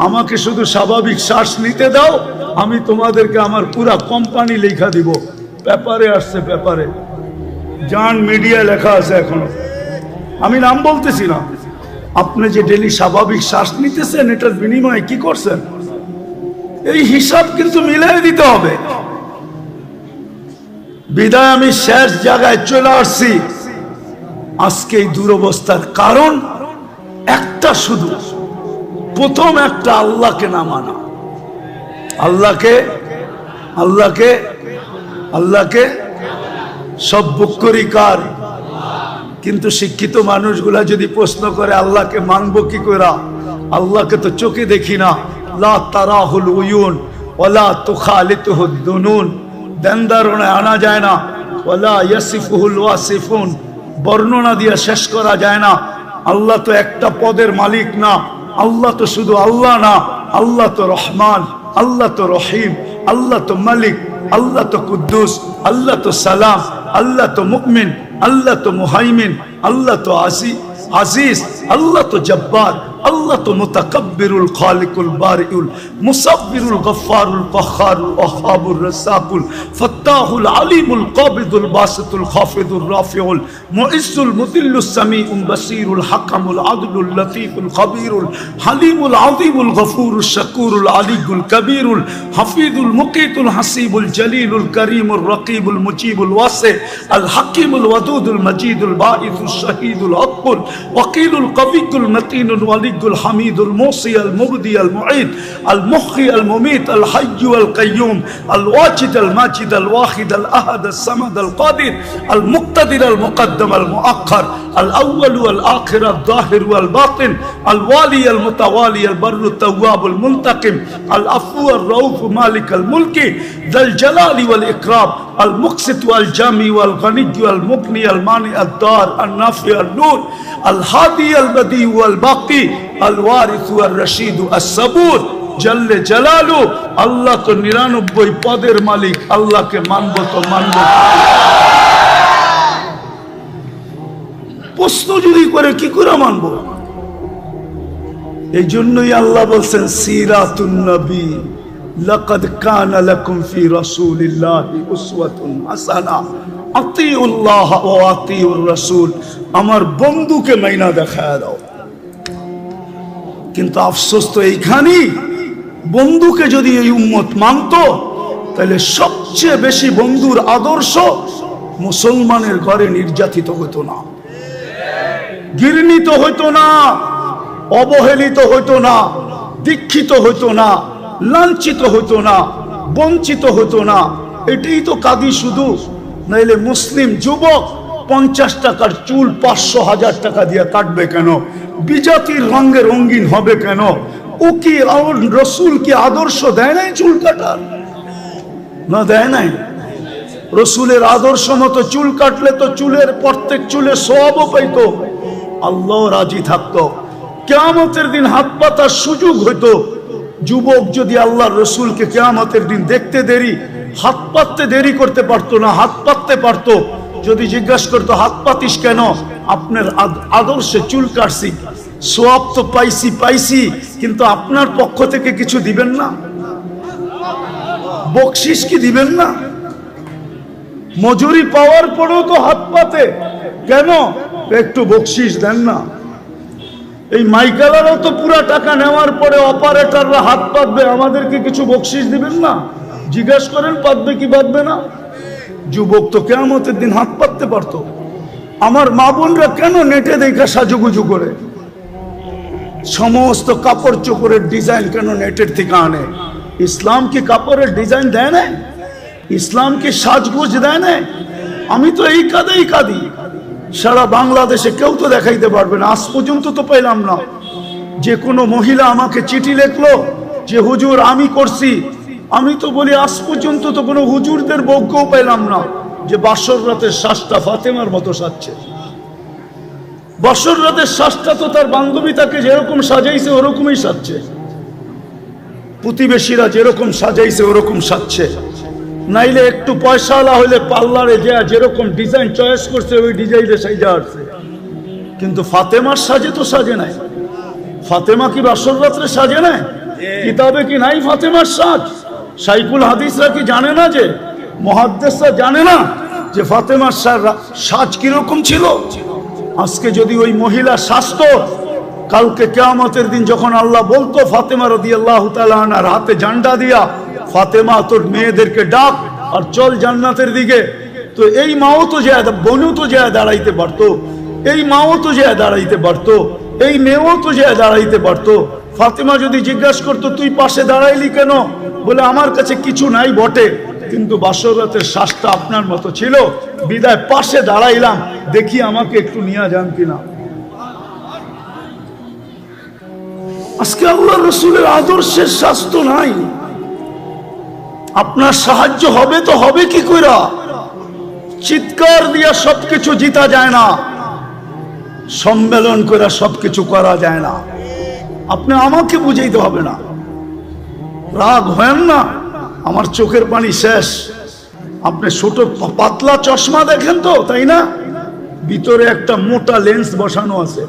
আমাকে শুধু স্বাভাবিক শ্বাস নিতে দাও, আমি তোমাদেরকে আমার পুরা কোম্পানি লেখা দিব। পেপারে আসছে, পেপারে, জান মিডিয়া লেখা আছে এখনো, আমি নাম বলতেছি না। আপনি যে ডেলি স্বাভাবিক শ্বাস নিতেছেন, এটার বিনিময়ে কি করছেন? এই হিসাব কিন্তু মিলাই দিতে হবে। বিদায় আমি শেষ জায়গায় চলে আসছি। আজকে এই দুরবস্থার কারণ একটা, শুধু প্রথম একটা, আল্লাহকে না মানা। আল্লাহকে সব বুক করি কার? কিন্তু শিক্ষিত মানুষগুলা যদি প্রশ্ন করে আল্লাহকে মানবো কি করে, আল্লাহকে তো চোখে দেখি না, লা তারাহুল উয়ুন ওয়ালা তুখালিতুহুদ দুনুন, ধ্যান ধারণায় আনা যায় না, ওয়ালা ইয়াসিফুহুল ওয়াসিফুন, বর্ণনা দিয়ে শেষ করা যায় না। আল্লাহ তো একটা পদের মালিক না, আল্লাহ তো শুধু আল্লাহ না, আল্লাহ তো রহমান, আল্লাহ তো রহিম, আল্লাহ তো মালিক, আল্লাহ তো কুদ্দুস, আল্লাহ তো সালাম, আল্লাহ তো মুমিন, আল্লাহ তো মুহাইমিন, আল্লাহ তো আজিজ, আল্লাহ তো জব্বার, আল্লাহ তো মুতাকাব্বিরুল খালিকুল বারিউল মুসাব্বিরুল গফফারুল কহ্হারুল ওয়াহ্হাবুর রাসাকুল ফাত্তাহুল আলিমুল কাবিদুল বাসিতুল খাফিদুর রাফিউল মুইজ্জুল মুদিল্লুস সামিউল বাসিরুল হাকামুল আদলুল লতীফুল খবীরুল হালিমুল আযীমুল গফুরুশ শাকুরুল আলিয়ুল কবীরুল হাফিজুল মুকিতুল হাসিবুল জলিলুল করিমুর রকিবুল মুজিবুল ওয়াসি আল হাকিমুল ওয়াদুদুল মজিদুল বাঈসুশ শাহীদুল আকবুল ওয়াকিলুল কবিয়ুল মতিনুল ওয়ালিয়ুল হামিদুল মুসি আল মুবদি আল মুঈদ আল মুহয়ি আল মুমীত আল হাইয়্যু আল কাইয়্যুম আল ওয়াজিদ আল মাজিদ আল ওয়াহিদ আল আহাদ আল সামাদ আল কাদির আল মুক্তাদির আল মুকদ্দম আল মুআখ্খার আল আউয়াল ওয়াল আখির আল যাহির ওয়াল বাতিন আল ওয়ালি আল মুতাওয়ালি আল বাররু তাওয়াব আল মুনতাকিম আল আফু আর রাউফ মালিক আল মুলকি যাল জালালি ওয়াল ইকরাম আল মুকসিত ওয়াল জামি ওয়াল গনি ওয়াল মুগনি আল মানি আল দার আল নাফি আল নূর আল হাদি আল বদি ওয়াল বাকি আল ওয়ারিস ওয়াল রশিদ আস সাবুর জল্লে জালালু। আল্লাহ তো 99 পদের মালিক, আল্লাহকে মানব তো মানব। প্রশ্ন যদি করে কি করে মানব? এই জন্যই আল্লাহ বলছেন সিরাতুন নবী লাকাদ কানা লাকুম ফি রাসূলিল্লাহি উসওয়াতুন হাসানাহ আতিউল্লাহ ওয়া আতিউর রাসূল। আমার বন্ধুকে মাইনা দেখায় দাও। কিন্তু আফসোস তো এইখানেই, বন্ধুকে যদি এই উম্মত মানত তাহলে সবচেয়ে বেশি বন্ধুর আদর্শ মুসলমানের ঘরে নির্যাতিত হতো না, ঘৃণিত হইতো না, অবহেলিত হইতো না, দীক্ষিত হইতো না, লাঞ্ছিত হইতো না, বঞ্চিত হইতো না। এটাই তো কাঁদি শুধু। নাইলে মুসলিম যুবক 50 টাকার চুল 500,000 টাকা দিয়ে কাটবে কেন? বিজাতির রঙে রঙিন হবে কেন? ও কি রসুল কি আদর্শ দেয় নাই চুল কাটার? না দেয় নাই। রসুলের আদর্শ মতো চুল কাটলে তো চুলের প্রত্যেক চুলে সওয়াবও পাইতো, আল্লাহ রাজি থাকতো, কিয়ামতের দিন হাত পাতার সুযোগ হইতো। যুবক যদি আল্লাহর রসুলকে কিয়ামতের দিন দেখতে দেরি, হাত পাততে দেরি করতে পারতো না, হাত পাততে পারতো। যদি জিজ্ঞাসা করতো হাত পাতিস কেন? আপনার আদর্শে চুল কাটছি, সওয়াব তো পাইছি, কিন্তু আপনার পক্ষ থেকে কিছু দিবেন না? বকশিস কি দিবেন না? মজুরি পাওয়ার পরেও তো হাত পাতে কেন? একটু বকশিস দেন না। এই মাইকালারও তো পুরা টাকা নেওয়ার পরে অপারেটররা হাত পাতবে, আমাদেরকে কিছু বকশিস দিবেন না? জিজ্ঞাসা করেন পাতবে কি পাতবে না? যুবক তো কিয়ামতের দিন হাত পাততে পারতো। আমার মা বোনরা কেন নেটে দেখা সাজুগুজু করে? সমস্ত কাপড় চোপড়ের ডিজাইন কেন নেটের থেকে আনে? ইসলাম কি কাপড়ের ডিজাইন দেয় না? ইসলাম কি সাজগোজ দেয় না? আমি তো এই কাঁদি। সারা বাংলাদেশে কেউ তো দেখাইতে পারবে না, আজ পর্যন্ত তো পাইলাম না যে কোনো মহিলা আমাকে চিঠি লিখলো যে হুজুর আমি করছি। আমি তো বলি আজ পর্যন্ত তো কোনো হুজুরদের বউকেও পাইলাম না যে বাসর রাতের শ্বাসটা ফাতেমার মতো সাজছে। বাসর রাতের শ্বাসটা তো তার বান্ধবী তাকে যেরকম সাজাইছে ওরকমই সাজছে, প্রতিবেশীরা যেরকম সাজাইছে ওরকম সাজছে। নাইলে একটু পয়সাওয়ালা হইলে পার্লারে যেরকম ডিজাইন চয়েস করছে ওই ডিজাইনে সাজা আসছে। কিন্তু ফাতেমার সাজে তো সাজে নাই। ফাতেমা কি বাসর রাত্রে সাজে নাই? কিতাবে কি নাই ফাতেমার সাজ? শাইখুল হাদিসরা কি জানে না, যে মুহাদ্দিসরা জানে না যে ফাতেমার সাজ কিরকম ছিল? আজকে যদি ওই মহিলা সাজতো, কালকে কিয়ামতের দিন যখন আল্লাহ বলতো ফাতেমা রাদিয়াল্লাহু তাআলা আনহার হাতে ঝান্ডা দিয়া, ফাতেমা তোর মেয়েদেরকে ডাক আর চল জান্নাতের দিকে, তো এই মাও তো যায়, বোনও তো যায় দাঁড়াইতে পারতো, এই মাও তো যায় দাঁড়াইতে পারতো, এই মেয়েও তো যায় দাঁড়াইতে পারতো। ফাতেমা যদি জিজ্ঞাসা করতো তুই পাশে দাঁড়াইলি কেন? বলে আমার কাছে কিছু নাই বটে, কিন্তু বাসর রাতের শ্বাসটা আপনার মতো ছিল, বিদায় পাশে দাঁড়াইলাম, দেখি আমাকে একটু নিয়ে যান কিনা। আজকে আল্লাহ রসুলের আদর্শের স্বাস্থ্য নাই। আপনার সাহায্য হবে তো হবে কি কইরা? চিৎকার দিয়া সবকিছু জিতা যায় না, সম্মেলন করে সবকিছু করা যায় না। আপনি আমাকে বুঝাইতে হবে না, রাগ হয় না। আমার চোখের পানি শেষ। আপনি ছোট পাতলা চশমা দেখেন তো, তাই না? ভিতরে একটা মোটা লেন্স বসানো আছে,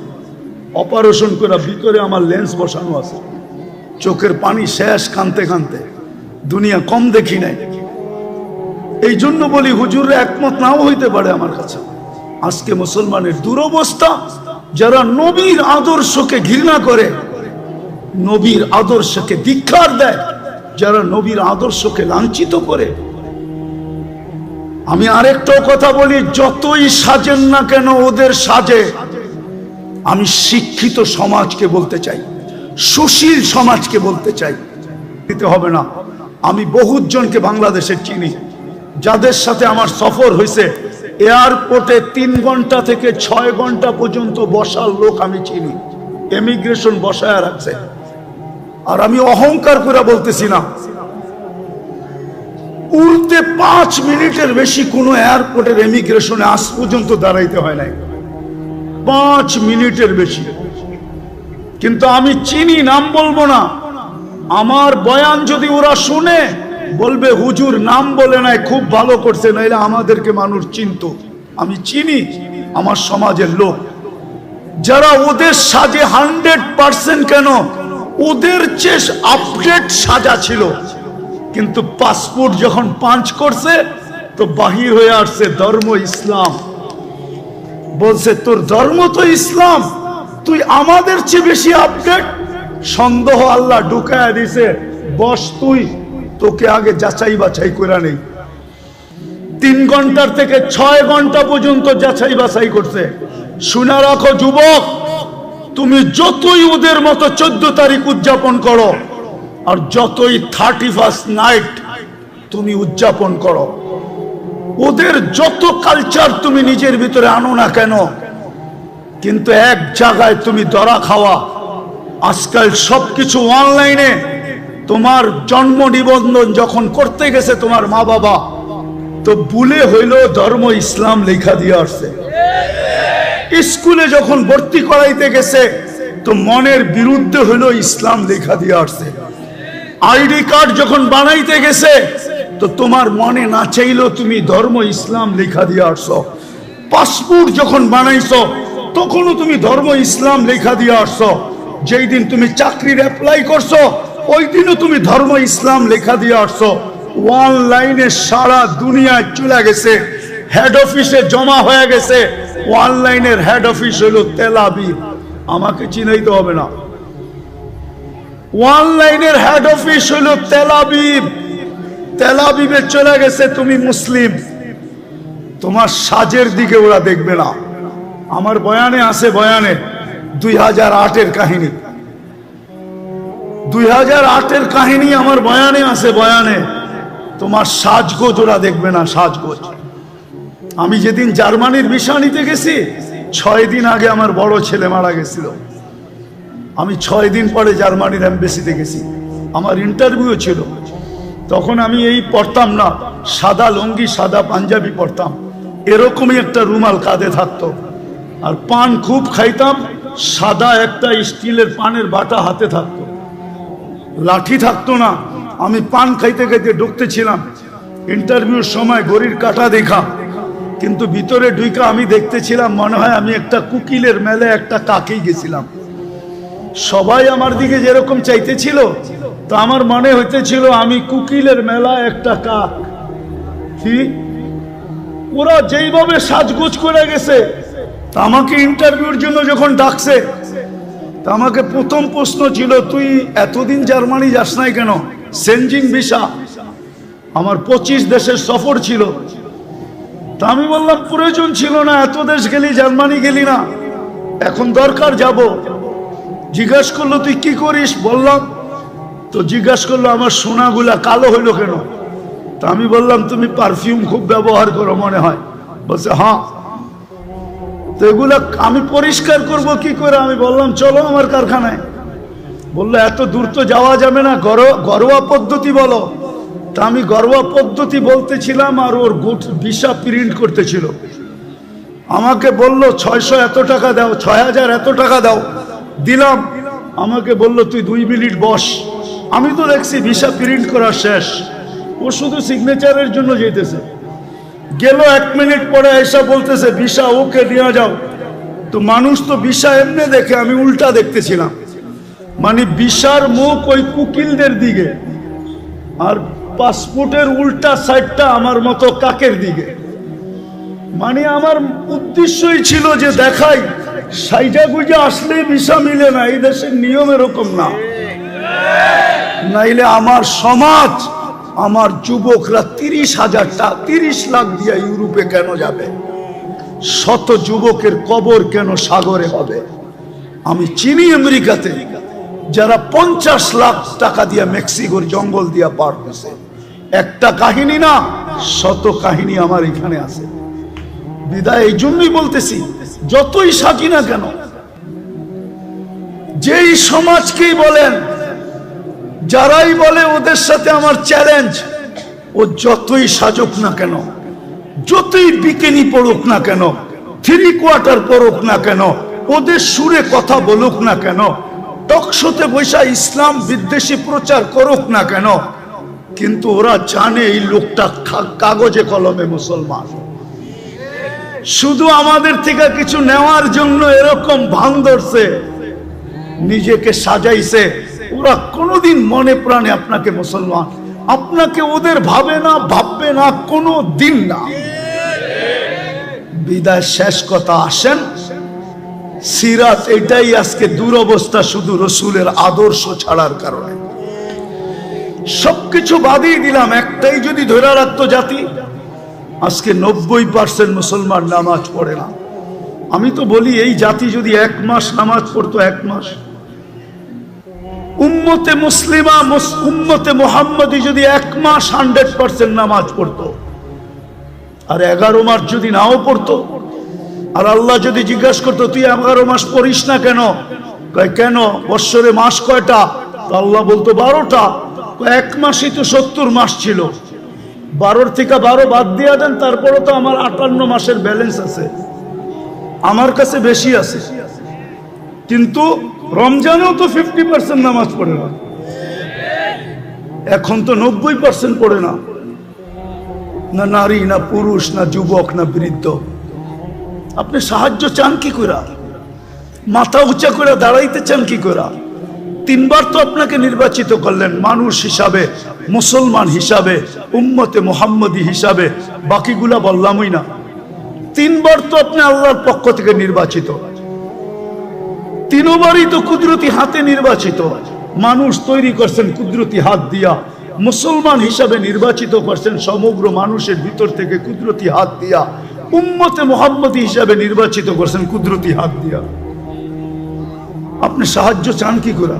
অপারেশন করে ভিতরে আমার লেন্স বসানো আছে, চোখের পানি শেষ কানতে কানতে, দুনিয়া কম দেখি নাই। এই জন্য বলি হুজুর একমত নাও হইতে পারে আমার কাছে। আজকে মুসলমানের দুরবস্থা, যারা নবীর আদর্শকে ঘৃণা করে, নবীর আদর্শকে ধিক্কার দেয়, যারা নবীর আদর্শকে লাঞ্ছিত করে। আমি আরেকটাও কথা বলি, যতই সাজেন না কেন ওদের সাজে, আমি শিক্ষিত সমাজকে বলতে চাই, সুশীল সমাজকে বলতে চাই, দিতে হবে না। আমি বহুত জনকে বাংলাদেশের চিনি, যাদের সাথে আমার সফর হয়েছে, এয়ারপোর্টে 3 ঘন্টা থেকে 6 ঘন্টা পর্যন্ত বসার লোক আমি চিনি, ইমিগ্রেশন বসায় রাখছে। আর আমি অহংকার করে বলতেছি না, উড়তে 5 মিনিটের বেশি কোনো এয়ারপোর্টের ইমিগ্রেশনে আজ পর্যন্ত দাঁড়াইতে হয় নাই, 5 মিনিটের বেশি। কিন্তু আমি চিনি, নাম বলবো না। আমার বয়ান যদি ওরা শুনে, বলবে হুজুর নাম বলে নাই, খুব ভালো করছে, নাইলে আমাদেরকে মানুষ চিনতো। আমি চিনি আমার সমাজের লোক, যারা ওদের সাজে 100% কেন, ওদের চেয়ে আপডেট সাজা ছিল, কিন্তু পাসপোর্ট যখন পাঞ্চ করছে তো বাহির হয়ে আসছে ধর্ম ইসলাম। বলছে তোর ধর্ম তো ইসলাম, তুই আমাদের চেয়ে বেশি আপডেট। সন্দেহ আল্লাহ ঢুকায়া দিছে, বস তুই, তোকে আগে যাচাই বাছাই করে নেই। 3 ঘন্টার থেকে 6 ঘন্টা পর্যন্ত যাচাই বাছাই করছে। শুনে রাখো যুবক, তুমি যতই ওদের মতো 14 তারিখ উদযাপন করো, আর যতই 31st নাইট তুমি উদযাপন করো, ওদের যত কালচার তুমি নিজের ভিতরে আনো না কেন, কিন্তু এক জায়গায় তুমি ধরা খাওয়া। আজকাল সবকিছু অনলাইনে। তোমার জন্ম নিবন্ধন যখন করতে গেছে তোমার মা বাবা, তো ভুলে হইল ধর্ম ইসলাম লেখা দিয়ে আসছে। স্কুলে যখন ভর্তি করাইতে গেছে, তো মনের বিরুদ্ধে হইল ইসলাম লেখা দিয়ে আসছে। আইডি কার্ড যখন বানাইতে গেছে, তো তোমার মনে না চাইলেও তুমি ধর্ম ইসলাম লেখা দিয়ে আসছো। পাসপোর্ট যখন বানাইছো, তখনও তুমি ধর্ম ইসলাম লেখা দিয়ে আসছো। যেই দিন তুমি চাকরির অ্যাপ্লাই করছো, ওই দিনও তুমি ধর্ম ইসলাম লেখা দিয়ে আসছো। অনলাইনে সারা দুনিয়ায় চলে গেছে, হেড অফিসে জমা হয়ে গেছে। অনলাইনের হেড অফিস হলো তেল আবিব, আমাকে চিনাইতে হবে না। অনলাইনের হেড অফিস হলো তেল আবিব। তেল আবিবে চলে গেছে তুমি মুসলিম, তোমার সাজের দিকে ওরা দেখবে না। আমার বয়ানে আছে, বয়ানে 2008-এর কাহিনী, 2008-এর কাহিনী আমার বয়ানে আছে। বয়ানে তোমার সাজগোজ ওরা দেখবে না, সাজগোজ। আমি যেদিন জার্মানির ভিসা নিতে গেছি, 6 দিন আগে আমার বড় ছেলে মারা গেছিল। আমি 6 দিন পরে জার্মানির এমবেসিতে গেছি, আমার ইন্টারভিউ ছিল। তখন আমি এই পড়তাম না, সাদা লুঙ্গি সাদা পাঞ্জাবি পড়তাম, এরকমই একটা রুমাল কাঁধে থাকতো। আর পান খুব খাইতাম, সাদা একটা স্টিলের পানের বাটা হাতে থাকতো, লাঠি থাকতো না। আমি পান খাইতে খাইতে ঢুকতেছিলাম। ইন্টারভিউর সময় ঘড়ির কাঁটা দেখা, কিন্তু ভিতরে ঢুইকা আমি দেখতেছিলাম মনে হয় আমি একটা কুকিলের মেলে একটা কাকেই গেছিলাম। সবাই আমার দিকে যেরকম চাইতেছিল, তো আমার মনে হইতেছিল আমি কুকিলের মেলা একটা কাক। কি ওরা যেইভাবে সাজগোজ করে গেছে, তা আমাকে ইন্টারভিউর জন্য যখন ডাকছে, তা আমাকে প্রথম প্রশ্ন ছিল, তুই এতদিন জার্মানি যাস নাই কেন? সেনজিং ভিসা, আমার 25 দেশের সফর ছিল। তা আমি বললাম প্রয়োজন ছিল না, এত দেশ গেলি, জার্মানি গেলি না, এখন দরকার যাব। জিজ্ঞাসা করলো তুই কি করিস? বললাম। তো জিজ্ঞাসা করলো আমার সোনাগুলা কালো হইলো কেন? তা আমি বললাম তুমি পারফিউম খুব ব্যবহার করো মনে হয়। বলছে হ্যাঁ। তো এগুলা আমি পরিষ্কার করব কি করে? আমি বললাম চলো আমার কারখানায়। বললো এত দূর তো যাওয়া যাবে না, ঘরোয়া পদ্ধতি বলো। তা আমি ঘরোয়া পদ্ধতি বলতেছিলাম, আর ওর ভিসা প্রিন্ট করতেছিল। আমাকে বললো 600 এত টাকা দাও, 6000 এত টাকা দাও। দিলাম। আমাকে বললো তুই 2 মিনিট বস। আমি তো দেখছি ভিসা প্রিন্ট করা শেষ, ও শুধু সিগনেচারের জন্য যেতেছে। গেল 1 মিনিট পরে এসে বলতেছে ভিসা ওকে নিয়ে যাও। তো মানুষ তো বিশা এমনি দেখে, আমি উল্টা দেখতেছিলাম, মানে বিশার মুখ ওই কুকিলদের দিকে, আর পাসপোর্টের উল্টা সাইডটা আমার মতো কাকের দিকে। মানে আমার উদ্দেশ্যই ছিল যে দেখাই সাইজা গুজা আসলে ভিসা মিলে না, এই দেশের নিয়ম এরকম না। নাইলে আমার সমাজ, আমার যুবকরা 30 লাখ দিয়ে ইউরোপে কেন যাবে? শত যুবকের কবর কেন সাগরে হবে? আমি চিনি আমেরিকাতে যারা 50 লাখ টাকা দিয়ে মেক্সিকোর জঙ্গল দিয়া পার হয়েছে। একটা কাহিনী না, শত কাহিনী আমার এখানে আছে। বিদায় এই জন্যই বলতেছি, যতই সাজি না কেন, যেই সমাজকেই বলেন, যারাই বলে ওদের সাথে আমার চ্যালেঞ্জ, ও যতই সাজুক না কেন, যতই বিকিনি পড়ুক না কেন, 3 কোয়ার্টার পড়ুক না কেন, ওদের সুরে কথা বলুক না কেন, টকশোতে বৈশা ইসলাম বিদ্বেষী প্রচার করুক না কেন, কিন্তু ওরা জানে এই লোকটা কাগজে কলমে মুসলমান। শুধু আমাদের থেকে কিছু নেওয়ার জন্য এরকম ভান ধরছে, নিজেকে সাজাইছে। ওরা কোনোদিন মনে প্রাণে আপনাকে মুসলমান, আপনাকে ওদের ভাবে না, ভাববে না, কোনো দিন না। বিদায় শেষ কথা, আসেন সিরাত। এটাই আজকে দুরবস্থা, শুধু রসুলের আদর্শ ছাড়ার কারণে। সবকিছু বাদিয়ে দিলাম, একটাই যদি ধরে রাখতো জাতি, আজকে 90% মুসলমান নামাজ পড়ে না। আমি তো বলি এই জাতি যদি 1 মাস নামাজ পড়তো, 1 মাস, উম্মতে মুসলিমা, উম্মতে মুহাম্মদী যদি 1 মাস 100% নামাজ পড়তো, আর 11 মাস যদি নাও পড়তো, আর আল্লাহ যদি জিজ্ঞাসা করতো তুই 11 মাস পড়িস না কেন, কেন বৎসরে মাস কয়টা, তো আল্লাহ বলতো 12টা। 1 মাসই তো 70 মাস ছিল, 12 থেকে 12 বাদ দিয়ে দেন, তারপরে তো আমার 58 মাসের ব্যালেন্স আছে, আমার কাছে বেশি আছে। কিন্তু রমজানেও তো 50% নামাজ পড়ে না, এখন তো 90% পড়ে না, না নারী, না পুরুষ, না যুবক, না বৃদ্ধ। আপনি সাহায্য চান কি করে? মাথা উঁচা করে দাঁড়াইতে চান কি করে? 3 বার তো আপনাকে নির্বাচিত করলেন মানুষ হিসাবে, মুসলমান হিসাবে, উম্মতে মুহাম্মদী হিসাবে, বাকিগুলা বললামই না। 3 বার তো আপনি আল্লাহর পক্ষ থেকে নির্বাচিত, 3 বারই তো কুদরতি হাতে নির্বাচিত। মানুষ তৈরি করছেন কুদরতি হাত দিয়া, মুসলমান হিসাবে নির্বাচিত করছেন সমগ্র মানুষের ভিতর থেকে কুদরতি হাত দিয়া, উম্মতে মুহাম্মদী হিসাবে নির্বাচিত করছেন কুদরতি হাত দিয়া। আপনি সাহায্য চান কি করে?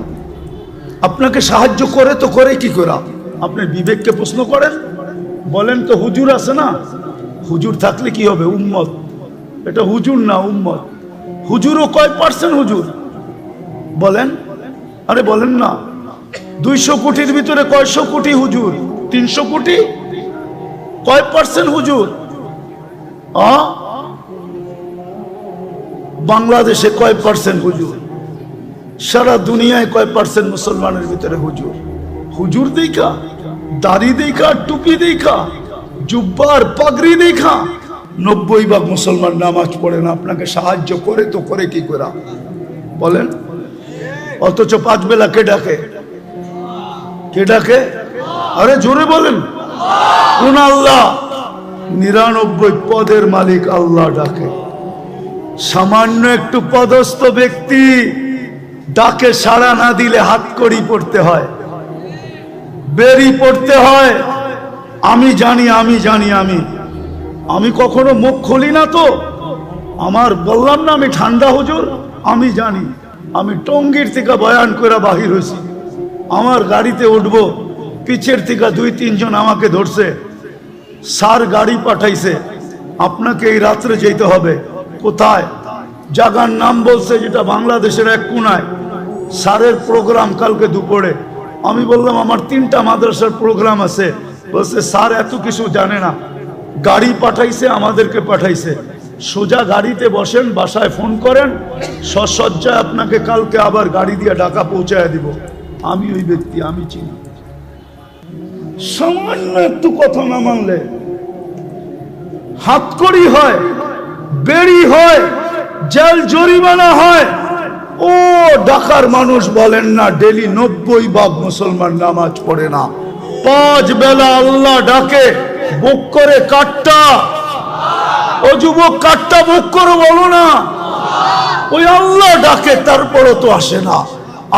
আপনাকে সাহায্য করে তো করে কি করে? আপনি বিবেককে প্রশ্ন করেন, বলেন তো হুজুর আছে না, হুজুর থাকলে কি হবে? উম্মত, এটা হুজুর না উম্মত। হুজুরও কয় পার্সেন্ট হুজুর বলেন? আরে বলেন না, 200 কোটির ভিতরে কয়শো কোটি হুজুর? 300 কোটি? কয় পার্সেন্ট হুজুর? বাংলাদেশে কয় পার্সেন্ট হুজুর? সারা দুনিয়ায় কয় পার্সেন্ট মুসলমানের ভিতরে হুজুর? হুজুর দেখা, দাড়ি দেখা, টুপি দেখা, জুব্বার পাগড়ি দেখা 90% মুসলমান নামাজ পড়ে না। আপনাকে সাহায্য করে তো করে কি করে বলেন? অথচ 5 বেলা কে ডাকে? কে ডাকে? আরে জোরে বলেন, কোন আল্লাহ? 99 পদের মালিক আল্লাহ ডাকে। সামান্য একটু পদস্থ ব্যক্তি ডাকে সাড়া না দিলে হাত কড়ি পড়তে হয়, বেরি পড়তে হয়। আমি জানি, আমি জানি, আমি কখনো মুখ খুলি না তো। আমার বললাম না আমি ঠান্ডা হুজুর, আমি জানি। আমি টঙ্গীর থেকে বয়ান করে বাহির হয়েছি, আমার গাড়িতে উঠবো, পিছের থেকে 2-3 জন আমাকে ধরছে, স্যার গাড়ি পাঠাইছে, আপনাকে এই রাত্রে যেতে হবে। কোথায়? জায়গার নাম বলছে যেটা বাংলাদেশের এক কোনায়। স্যারের প্রোগ্রাম কালকে দুপুরে। আমি বললাম আমার 3টা মাদ্রাসার প্রোগ্রাম আছে। বলছে স্যার এত কিছু জানে না, গাড়ি পাঠাইছে, আমাদেরকে পাঠাইছে। সোজা গাড়িতে বসেন, বাসায় ফোন করেন, সসজ্জায় আপনাকে কালকে আবার গাড়ি দিয়ে ঢাকা পৌঁছায় দিব। আমি ওই ব্যক্তি, আমি চিনি। সামান্য একটু কথা না মানলে হাতকড়ি হয়, বেড়ি হয়, জেল জরিমানা হয়। ও ঢাকার মানুষ বলেন না ডেলি 90 ভাগ মুসলমান নামাজ পড়ে না, 5 বেলা আল্লাহ ডাকে, বুক করে কাটটা। ও যুবক কাটটা বুক করে বলো না, ওই আল্লাহ ডাকে, তারপরও তো আসে না।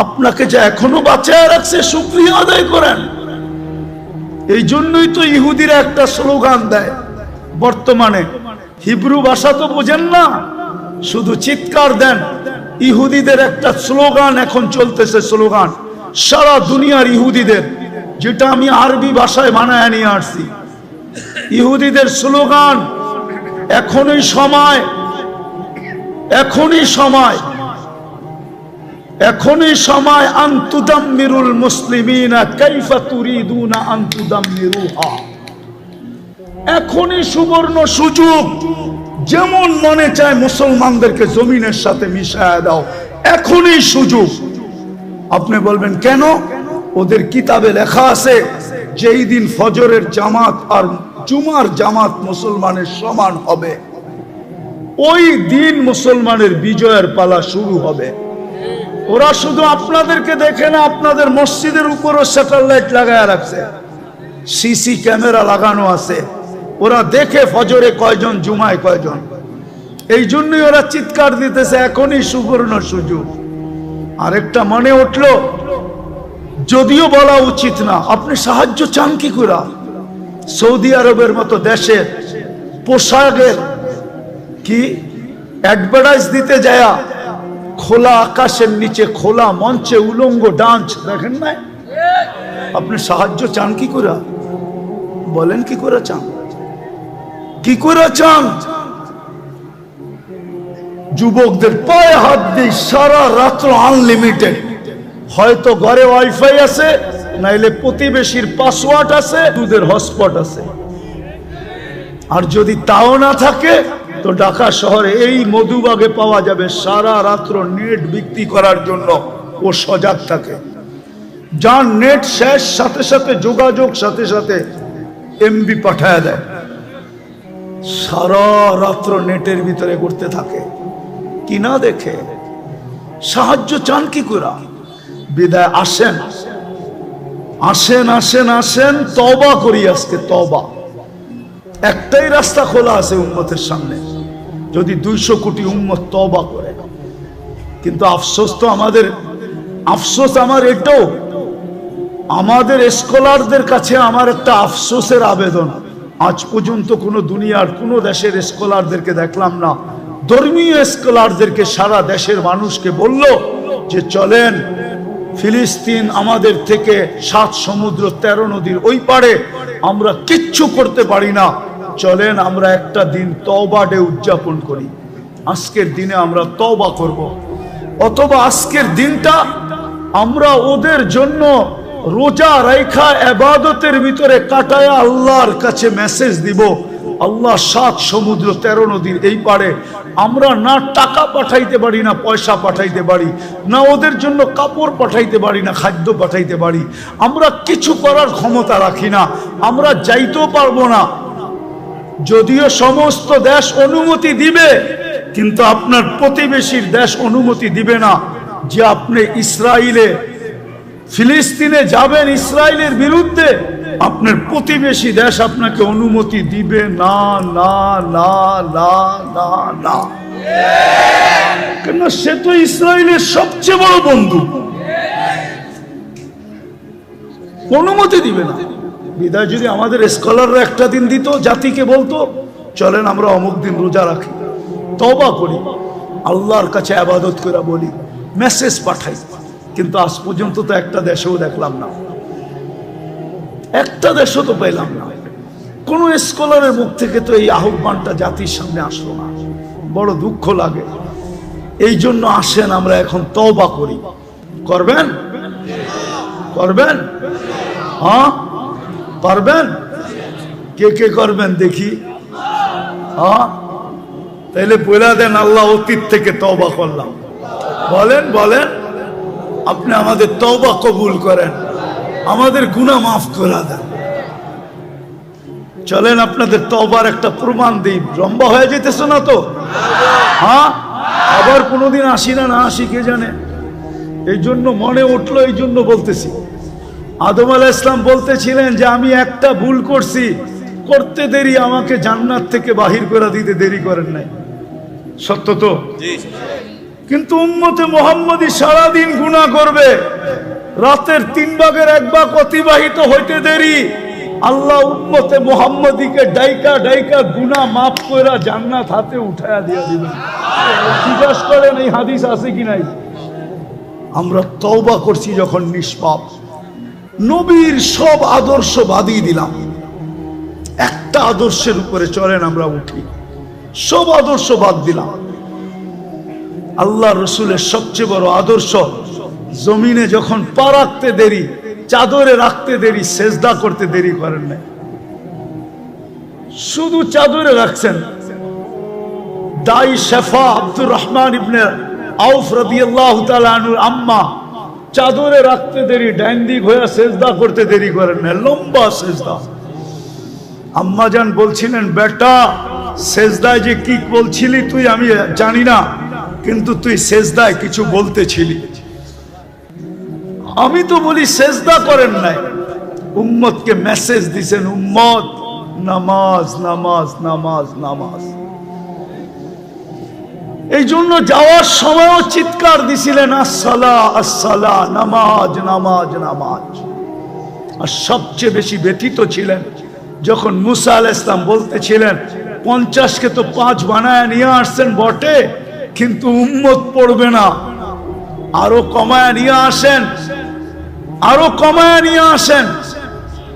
আপনাকে যে এখনো বাঁচায় রাখছে, শুকরিয়া আদায় করেন। এই জন্যই তো ইহুদিরা একটা স্লোগান দেয় বর্তমানে, হিব্রু ভাষা তো বোঝেন না, শুধু চিৎকার দেন। ইহুদিদের একটা স্লোগান এখন চলতেছে, স্লোগান সারা দুনিয়ার ইহুদিদের, যেটা আমি আরবি ভাষায় বানায় নিয়ে আসছি। ইহুদিদের স্লোগান, এখনই সময়, এখনই সময়, এখনই সময়, আনতুদাম্মিরুল মুসলিমিনা কাইফা তুরিদুনা আনতুদাম্মিরুহা। এখনই সুবর্ণ সুযোগ, যেমন মনে চায় মুসলমানদেরকে জমিনের সাথে মিশায় দাও, এখনই সুযোগ। আপনি বলবেন কেন? ওদের কিতাবে লেখা আছে যেই দিন ফজরের জামাত আর জুমার জামাত মুসলমানের সমান হবে, ওই দিন মুসলমানের বিজয়ের পালা শুরু হবে। ওরা শুধু আপনাদেরকে দেখে না, আপনাদের মসজিদের উপরও স্যাটেলাইট লাগায় রাখছে, সিসি ক্যামেরা লাগানো আছে। ওরা দেখে ফজরে কয়জন, জুমায় কয়জন। এই জন্যই ওরা চিৎকার দিতেছে এখনই সুবর্ণ সুযোগ। আরেকটা মনে উঠলো, যদিও বলা উচিত না, আপনি সাহায্য চান কি করে? সৌদি আরবের মতো দেশের পোশাকের কি অ্যাডভার্টাইজ দিতে যায়, খোলা আকাশের নিচে খোলা মঞ্চে উলঙ্গ ডান্স দেখেন না? আপনি সাহায্য চান কি করে? বলেন কি করে চান? কি করে চান? যুবকদের পায়ে হাত দিই, সারা রাত্র আনলিমিটেড। হয়তো ঘরে ওয়াইফাই আছে, নাইলে প্রতিবেশীর পাসওয়ার্ড আছে, দুধের হটস্পট আছে। আর যদি তাও না থাকে তো ঢাকা শহরে এই মধুবাগে পাওয়া যাবে, সারা রাত্র নেট বিক্রি করার জন্য ও সজাগ থাকে। যার নেট শেষ, সাথে সাথে যোগাযোগ, সাথে সাথে এমবি পাঠায় দেয়, সারা রাত্র নেটের ভিতরে করতে থাকে। কিনা দেখে সাহায্য চান কি করে? বিদায় আসেন, আসেন, আসেন, আসেন, তওবা করি আজকে, তওবা। একটাই রাস্তা খোলা আছে উম্মতের সামনে, যদি 200 কোটি উম্মত তওবা করে। কিন্তু আফসোস তো আমাদের, আফসোস আমার এটাও, আমাদের স্কলারদের কাছে আমার একটা আফসোসের আবেদন, আজ পর্যন্ত কোনো দুনিয়ার কোনো দেশের স্কলারদেরকে দেখলাম না, ধর্মীয় স্কলারদেরকে সারা দেশের মানুষকে বলল যে চলেন ফিলিস্তিন আমাদের থেকে 7 সমুদ্র 13 নদীর ওই পারে, আমরা কিচ্ছু করতে পারি না, চলেন আমরা একটা দিন তওবা ডে উদযাপন করি। আজকের দিনে আমরা তওবা করব, অথবা আজকের দিনটা আমরা ওদের জন্য রোজা রাইখা ইবাদতের ভিতরে কাটায় আল্লাহর কাছে মেসেজ দিব, আল্লাহ 7 সমুদ্র 13 নদীর এই পারে আমরা না টাকা পাঠাইতে পারি, না পয়সা পাঠাইতে পারি, না ওদের জন্য কাপড় পাঠাইতে পারি, না খাদ্য পাঠাইতে পারি, আমরা কিছু করার ক্ষমতা রাখি না, আমরা যাইতেও পারবো না। যদিও সমস্ত দেশ অনুমতি দিবে, কিন্তু আপনার প্রতিবেশীর দেশ অনুমতি দিবে না যে আপনি ইসরায়েলে, ফিলিস্তিনে যাবেন ইসরায়েলের বিরুদ্ধে, আপনার প্রতিবেশী দেশ আপনাকে অনুমতি দিবে না, না, না, না, না, না। কেন? সে তো ইসরায়েলের সবচেয়ে বড় বন্ধু, অনুমতি দিবে না। বিদায় যদি আমাদের স্কলাররা একটা দিন দিত, জাতিকে বলতো চলেন আমরা অমুক দিন রোজা রাখি, তওবা করি, আল্লাহর কাছে ইবাদত করে বলি, মেসেজ পাঠাই, কিন্তু আজ পর্যন্ত তো একটা দেশেও দেখলাম না, একটা দেশও তো পেলাম না। কোন স্কলারের মুখ থেকে তো এই আহ্বানটা জাতির সামনে আসলো না, বড় দুঃখ লাগে। এই জন্য আসেন আমরা এখন তওবা করি। করবেন? করবেন? হ্যাঁ পারবেন? কে কে করবেন দেখি? হ্যাঁ তাইলে বলে দেন, আল্লাহ অতীত থেকে তওবা করলাম। বলেন, বলেন, আপনি আমাদের তওবা কবুল করেন, আমাদের গুনাহ মাফ করে দেন। চলেন আপনাদের তওবার একটা প্রমাণ দিই। লম্বা হয়ে যেতেছে না তো? হ্যাঁ আবার কোনোদিন আসি না আসি কে জানে। এই জন্য মনে উঠলো, এই জন্য বলতেছি। আদম আলাইহিস সালাম বলতেছিলেন যে আমি একটা ভুল করছি, করতে দেরি আমাকে জান্নাত থেকে বাহির করে দিতে দেরি করেন নাই। সত্য তো? কিন্তু উম্মতে মুহাম্মদী সারাদিন গুনাহ করবে, রাতের 3 ভাগের 1 ভাগ অতিবাহিত হইতে দেরি, আল্লাহ উম্মতে মুহাম্মদীকে ডাইকা ডাইকা গুনাহ মাফ কইরা জান্নাত হাতে উঠায়া দিয়ে দিবেন। জিজ্ঞাসা করেন এই হাদিস আছে কি নাই? আমরা তওবা করছি যখন নিষ্পাপ, নবীর সব আদর্শ বাদই দিলাম, একটা আদর্শের উপরে চলেন আমরা উঠি, সব আদর্শ বাদ দিলাম। আল্লাহ রসুলের সবচেয়ে বড় আদর্শ, জমিনে যখন পা রাখতে দেরি, চাদরে রাখতে দেরি, সেজদা করতে দেরি করেন নাই, শুধু চাদরে রাখছেন। দাই শেফা আব্দুর রহমান ইবনে আউফ রাদিয়াল্লাহু তাআলা আনহুর আম্মা চাদরে রাখতে দেরি, ডাইন দিক হয়ে সেজদা করতে দেরি করেন না, লম্বা সেজদা। আম্মা জান বলছিলেন, বেটা সেজদায় যে কি বলছিলি তুই আমি জানি না, কিন্তু তুই সেজদায় কিছু বলতেছিলি। আমি তো বলি সেজদা করেন নাই, উম্মতকে মেসেজ দিছেন, উম্মত নামাজ নামাজ নামাজ নামাজ। এই জন্য যাওয়ার সময়ও চিৎকার দিছিলেন, আসসালা আসসালা, নামাজ নামাজ নামাজ। আর সবচেয়ে বেশি ব্যথিত ছিলেন যখন মুসা আলাইহিস সালাম বলতেছিলেন 50কে তো 5 বানায় নিয়ে আসছেন বটে, কিন্তু উম্মত পড়বে না, আরো কমায় নিয়ে আসেন, আরো কমায় নিয়ে আসেন।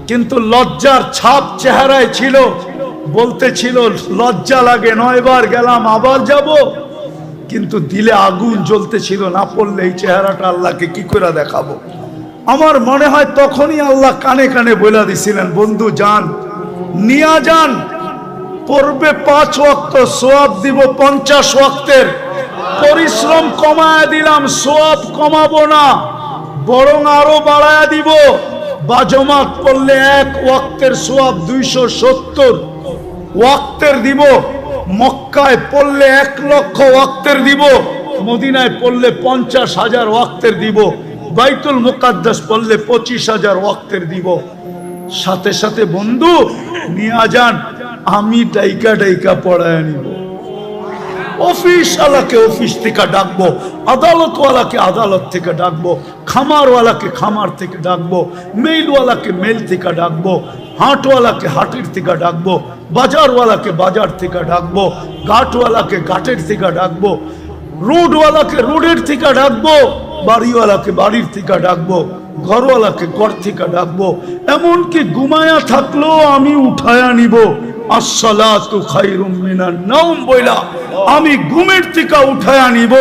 কিন্তু লজ্জার ছাপ চেহারায় ছিল, বলতেছিল লজ্জা লাগে, 9 বার গেলাম আবার যাব, কিন্তু দিলে আগুন জ্বলতেছিল, না পড়লে এই চেহারাটা আল্লাহকে কি করে দেখাবো। আমার মনে হয় তখনই আল্লাহ কানে কানে বলে দিছিলেন, বন্ধু যান, নিয়া যান, পড়বে 5 ওয়াক্ত, সওয়াব দিব 50 ওয়াক্তের। পরিশ্রম কমায় দিলাম, সওয়াব কমাবো না, বরং আরো বাড়ায় দিব। বাজমাত পড়লে 1 ওয়াক্তের সওয়াব 270 ওয়াক্তের দিব, মক্কায় পড়লে 1 লক্ষ ওয়াক্তের দিব, মদিনায় পড়লে 50,000 ওয়াক্তের দিব, বাইতুল মুকাদ্দাস পড়লে 25,000 ওয়াক্তের দিব। সাথে সাথে বন্ধু নিয়ে যান, আমি ডাইকা ডাইকা পড়ায় নিব। অফিসওয়ালাকে অফিস থেকে ডাকবো, আদালতওয়ালাকে আদালত থেকে ডাকবো, খামারওয়ালাকে খামার থেকে ডাকবো, মেইলওয়ালাকে মেইল থেকে ডাকবো, হাটওয়ালাকে হাটের থেকে ডাকবো, বাজারওয়ালাকে বাজার থেকে ডাকবো, ঘাটওয়ালাকে ঘাটের থেকে ডাকবো, রোডওয়ালাকে রোডের থেকে ডাকবো, বাড়িওয়ালাকে বাড়ির থেকে ডাকবো, ঘরওয়ালাকে ঘর থেকে ডাকবো। এমনকি ঘুমায়া থাকলেও আমি উঠায়া নিব, আসসালাতু খায়রুম মিনান নাওম বইলা আমি ঘুমের থেকে উঠায়া নিব।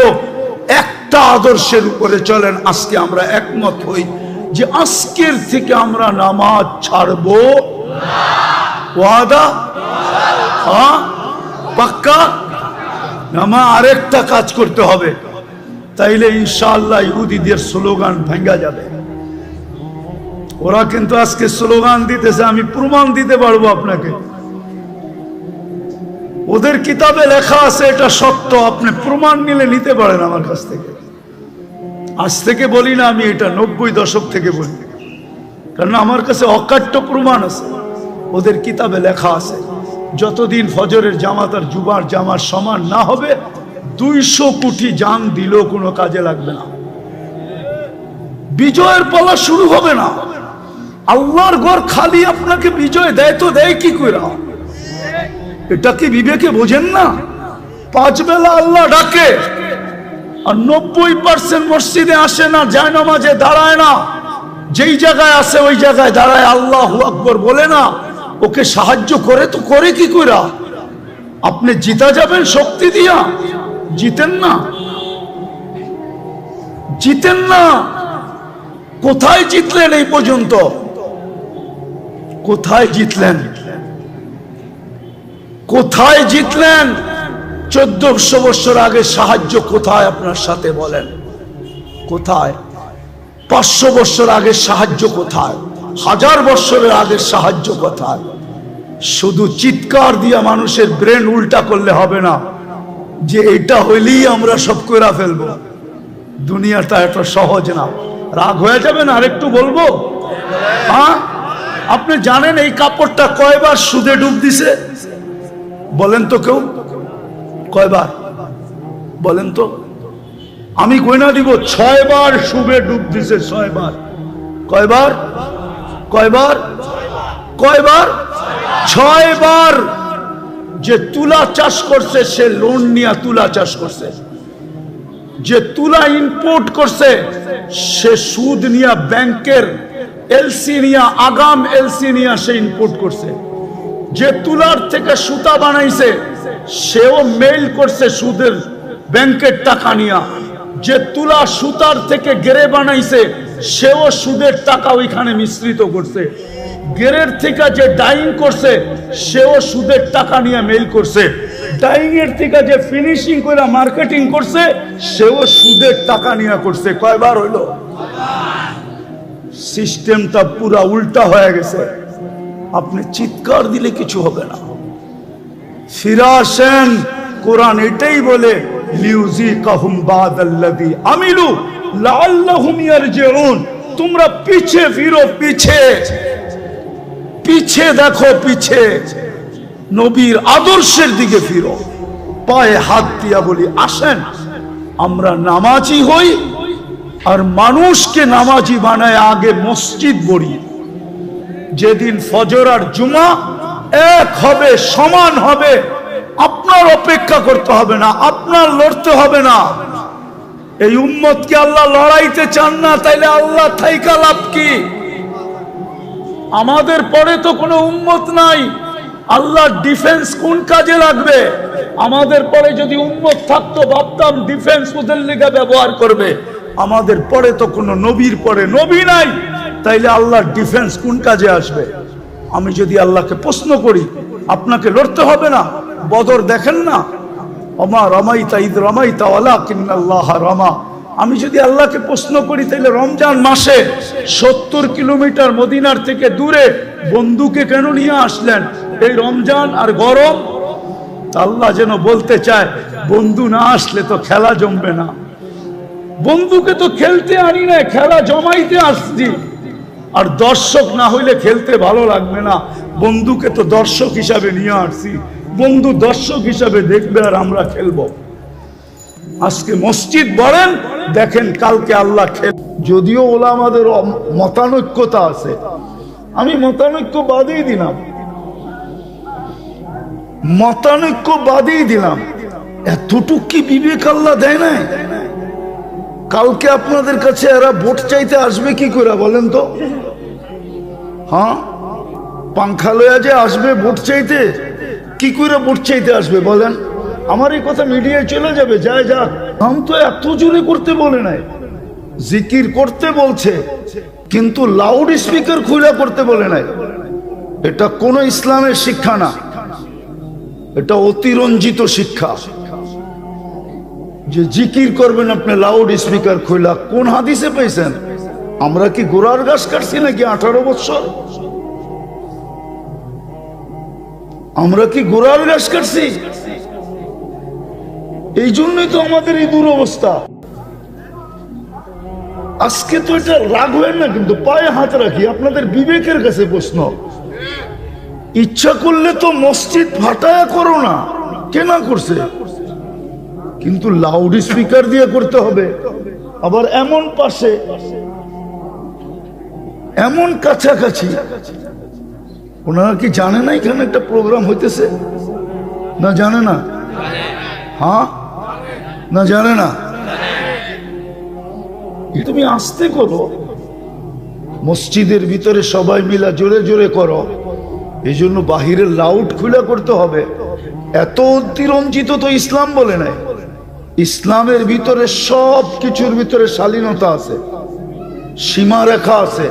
একটা আদর্শের উপরে চলেন, আজকে আমরা একমত হই যে আজকের থেকে আমরা নামাজ ছাড়বো। ওয়াদা? হ্যাঁ, পাক্কা? নামা আরেকটা কাজ করতে হবে, তাইলে ইনশাআল্লাহ ইহুদিদের স্লোগান ভেঙ্গা যাবে। ওরা কিন্তু আজকে স্লোগান দিতেছে, আমি প্রমাণ দিতে পারবো আপনাকে, ওদের কিতাবে লেখা আছে এটা সত্য, আপনি প্রমাণ নিলে নিতে পারেন আমার কাছ থেকে। আজ থেকে বলি না আমি, এটা 90 দশক থেকে বলি, কারণ আমার কাছে অকাট্য প্রমাণ আছে। ওদের কিতাবে লেখা আছে যতদিন ফজরের জামাত আর জুমার জামার সমান না হবে 200 কোটি জান দিলেও কোনো কাজে লাগবে না, বিজয়ের পালা শুরু হবে না। আল্লাহর ঘর খালি আপনাকে বিজয় দেয় তো দেয় কি কইরা? এটা কি বিবেকে বোঝেন না? 5 বেলা আল্লাহ ডাকে, আর 90% মসজিদে আসে না, যায় নামাজে দাঁড়ায় না, যেই জায়গায় আছে ওই জায়গায় দাঁড়ায় আল্লাহু আকবার বলে না। ওকে সাহায্য করে তো করে কি কইরা? আপনি জিতা যাবেন শক্তি দিয়া? জিতেন না, জিতেন না। কোথায় জিতলেন এই পর্যন্ত? কোথায় জিতলেন? কোথায় জিতলেন? 1400 বছর আগে সাহায্য কোথায় আপনার সাথে বলেন? কোথায়? 500 বছর আগে সাহায্য কোথায়? 1000 বছরের আগে সাহায্য কোথায়? শুধু চিৎকার দিয়া মানুষের ব্রেন উল্টা করলে হবে না, যে এটা হইলেই আমরা সব কইরা ফেলবো। দুনিয়াটা এত সহজ না। রাগ হয়ে যাবেন আরেকটু বলবো? হ্যাঁ, আপনি জানেন এই কাপড়টা কয়বার সুদে ডুব দিছে? বলেন তো কেউ, কয়বার বলেন তো? আমি কইনা দিব 6 বার সুদে ডুব দিছে, 6 বার। কয়বার? কয়বার? কয়বার? 6 বার। যে তুলা চাষ করছে সে লোন নিয়ে তুলা চাষ করছে, যে তুলা ইম্পোর্ট করছে সে সুদ নিয়ে ব্যাংকের এলসি নিয়ে, আগাম এলসি নিয়ে সে ইম্পোর্ট করছে। যে তুলার থেকে সুতা বানাইছে সেও মেইল করছে সুদের ব্যাংকের টাকা নিয়ে। যে তুলা সুতার থেকে গেরে বানাইছে সেও সুদের টাকা ওইখানে মিশ্রিত করছে। গেরের থেকে যে ডাইং করছে সেও সুদের টাকা নিয়ে মেইল করছে। ডাইং এর থেকে যে ফিনিশিং করে মার্কেটিং করছে সেও সুদের টাকা নিয়ে করছে। কয়বার হইলো? সিস্টেমটা পুরা উল্টা হয়ে গেছে। আপনি চিৎকার দিলে কিছু হবে না। ফিরে আসেন, কোরআন এটাই বলে লিউযিকাহুম বাদাল্লাযী আমিলু লাআল্লাহুম ইয়ারজিউন। তোমরা পিছে ফিরো, পিছে পিছে দেখো, পিছে নবীর আদর্শের দিকে ফিরো। পায়ে হাত দিয়া বলি আসেন আমরা নামাজি হই, আর মানুষকে নামাজি বানায় আগে মসজিদ বড়ি। যেদিন ফজর আর জুমা এক হবে, সমান হবে, আপনার অপেক্ষা করতে হবে না, আপনার লড়তে হবে না। এই উম্মতকে আল্লাহ লড়াইতে চান না, তাইলে আল্লাহ থাইকা লাভ কি? আমাদের পরে তো কোনো উম্মত নাই, আল্লাহ ডিফেন্স কোন কাজে লাগবে? আমাদের পরে যদি উম্মত থাকতো ভাবতাম ডিফেন্স ওদের লিগে ব্যবহার করবে। আমাদের পরে তো কোনো নবীর পরে নবী নাই, তাইলে আল্লাহর ডিফেন্স কোন কাজে আসবে? আমি যদি আল্লাহকে প্রশ্ন করি আপনাকে লড়তে হবে না? বদর দেখেন না, ওমা রামাইতা ইদ রামাইতা ওয়ালাকিন্নাল্লাহ রামা। আমি যদি আল্লাহকে প্রশ্ন করি তাহলে রমজান মাসে 70 কিলোমিটার মদিনার থেকে দূরে বন্ধুকে কেন নিয়ে আসলেন? এই রমজান আর গরম। আল্লাহ যেন বলতে চায় বন্ধু না আসলে তো খেলা জমবে না। বন্ধুকে তো খেলতে আনি না, খেলা জমাইতে আসছি। আর দর্শক না হইলে খেলতে ভালো লাগবে না। বন্ধুকে তো দর্শক হিসাবে নিয়ে আসছি, বন্ধু দর্শক হিসাবে দেখবে আর আমরা খেলবো। আজকে মসজিদ বলেন, দেখেন কালকে আল্লাহ খেল। যদিও ওলামাদের মতানৈক্যতা আছে, আমি মতানৈক্য বাদেই দিলাম, মতানৈক্য বাদেই দিলাম। এতটুক কি বিবেক আল্লাহ দেয় না? কালকে আপনাদের কাছে এরা ভোট চাইতে আসবে কি করে বলেন তো? হ্যাঁ, পাংখা লয়া যে আসবে ভোট চাইতে, কি করে ভোট চাইতে আসবে বলেন? আমার এই কথা মিডিয়ায় চলে যাবে, যায় যাক। আম তো এত জোরে করতে বলে নাই, জিকির করতে বলছে, কিন্তু লাউড স্পিকার খুলে করতে বলে নাই। এটা কোন ইসলামের শিক্ষা না, এটা অতিরঞ্জিত শিক্ষা। যে জিকির করবেন আপনি লাউড স্পিকার খুলা, কোন হাদিসে পেয়েছেন? আমরা কি গোড়ার গাছ কাটছি নাকি 18 বছর? আমরা কি গোড়ার গাছ কাটছি? এই জন্যই তো আমাদের এই দুরবস্থা। আজকে তো এটা রাগ হয় না, কিন্তু পায়ে হাত রাখি, আপনাদের বিবেকের কাছে প্রশ্ন। ইচ্ছা করলে তো মসজিদ ফাটায়া করো না, কেনা করছে? কিন্তু লাউড স্পিকার দিয়ে করতে হবে, আবার এমন পাশে, এমন কাছাকাছি। ওনারা কি জানে না এখানে একটা প্রোগ্রাম হইতেছে? না জানে না? হ্যাঁ, না জানে না? তুমি আস্তে করো, মসজিদের ভিতরে সবাই মিলা জোরে জোরে করো। এই জন্য বাহিরের লাউড খুলে করতে হবে। এত অতিরঞ্জিত তো ইসলাম বলে নাই। ইসলামের ভিতরে সব কিছুর ভিতরে শালীনতা আছে, সীমারেখা আছে,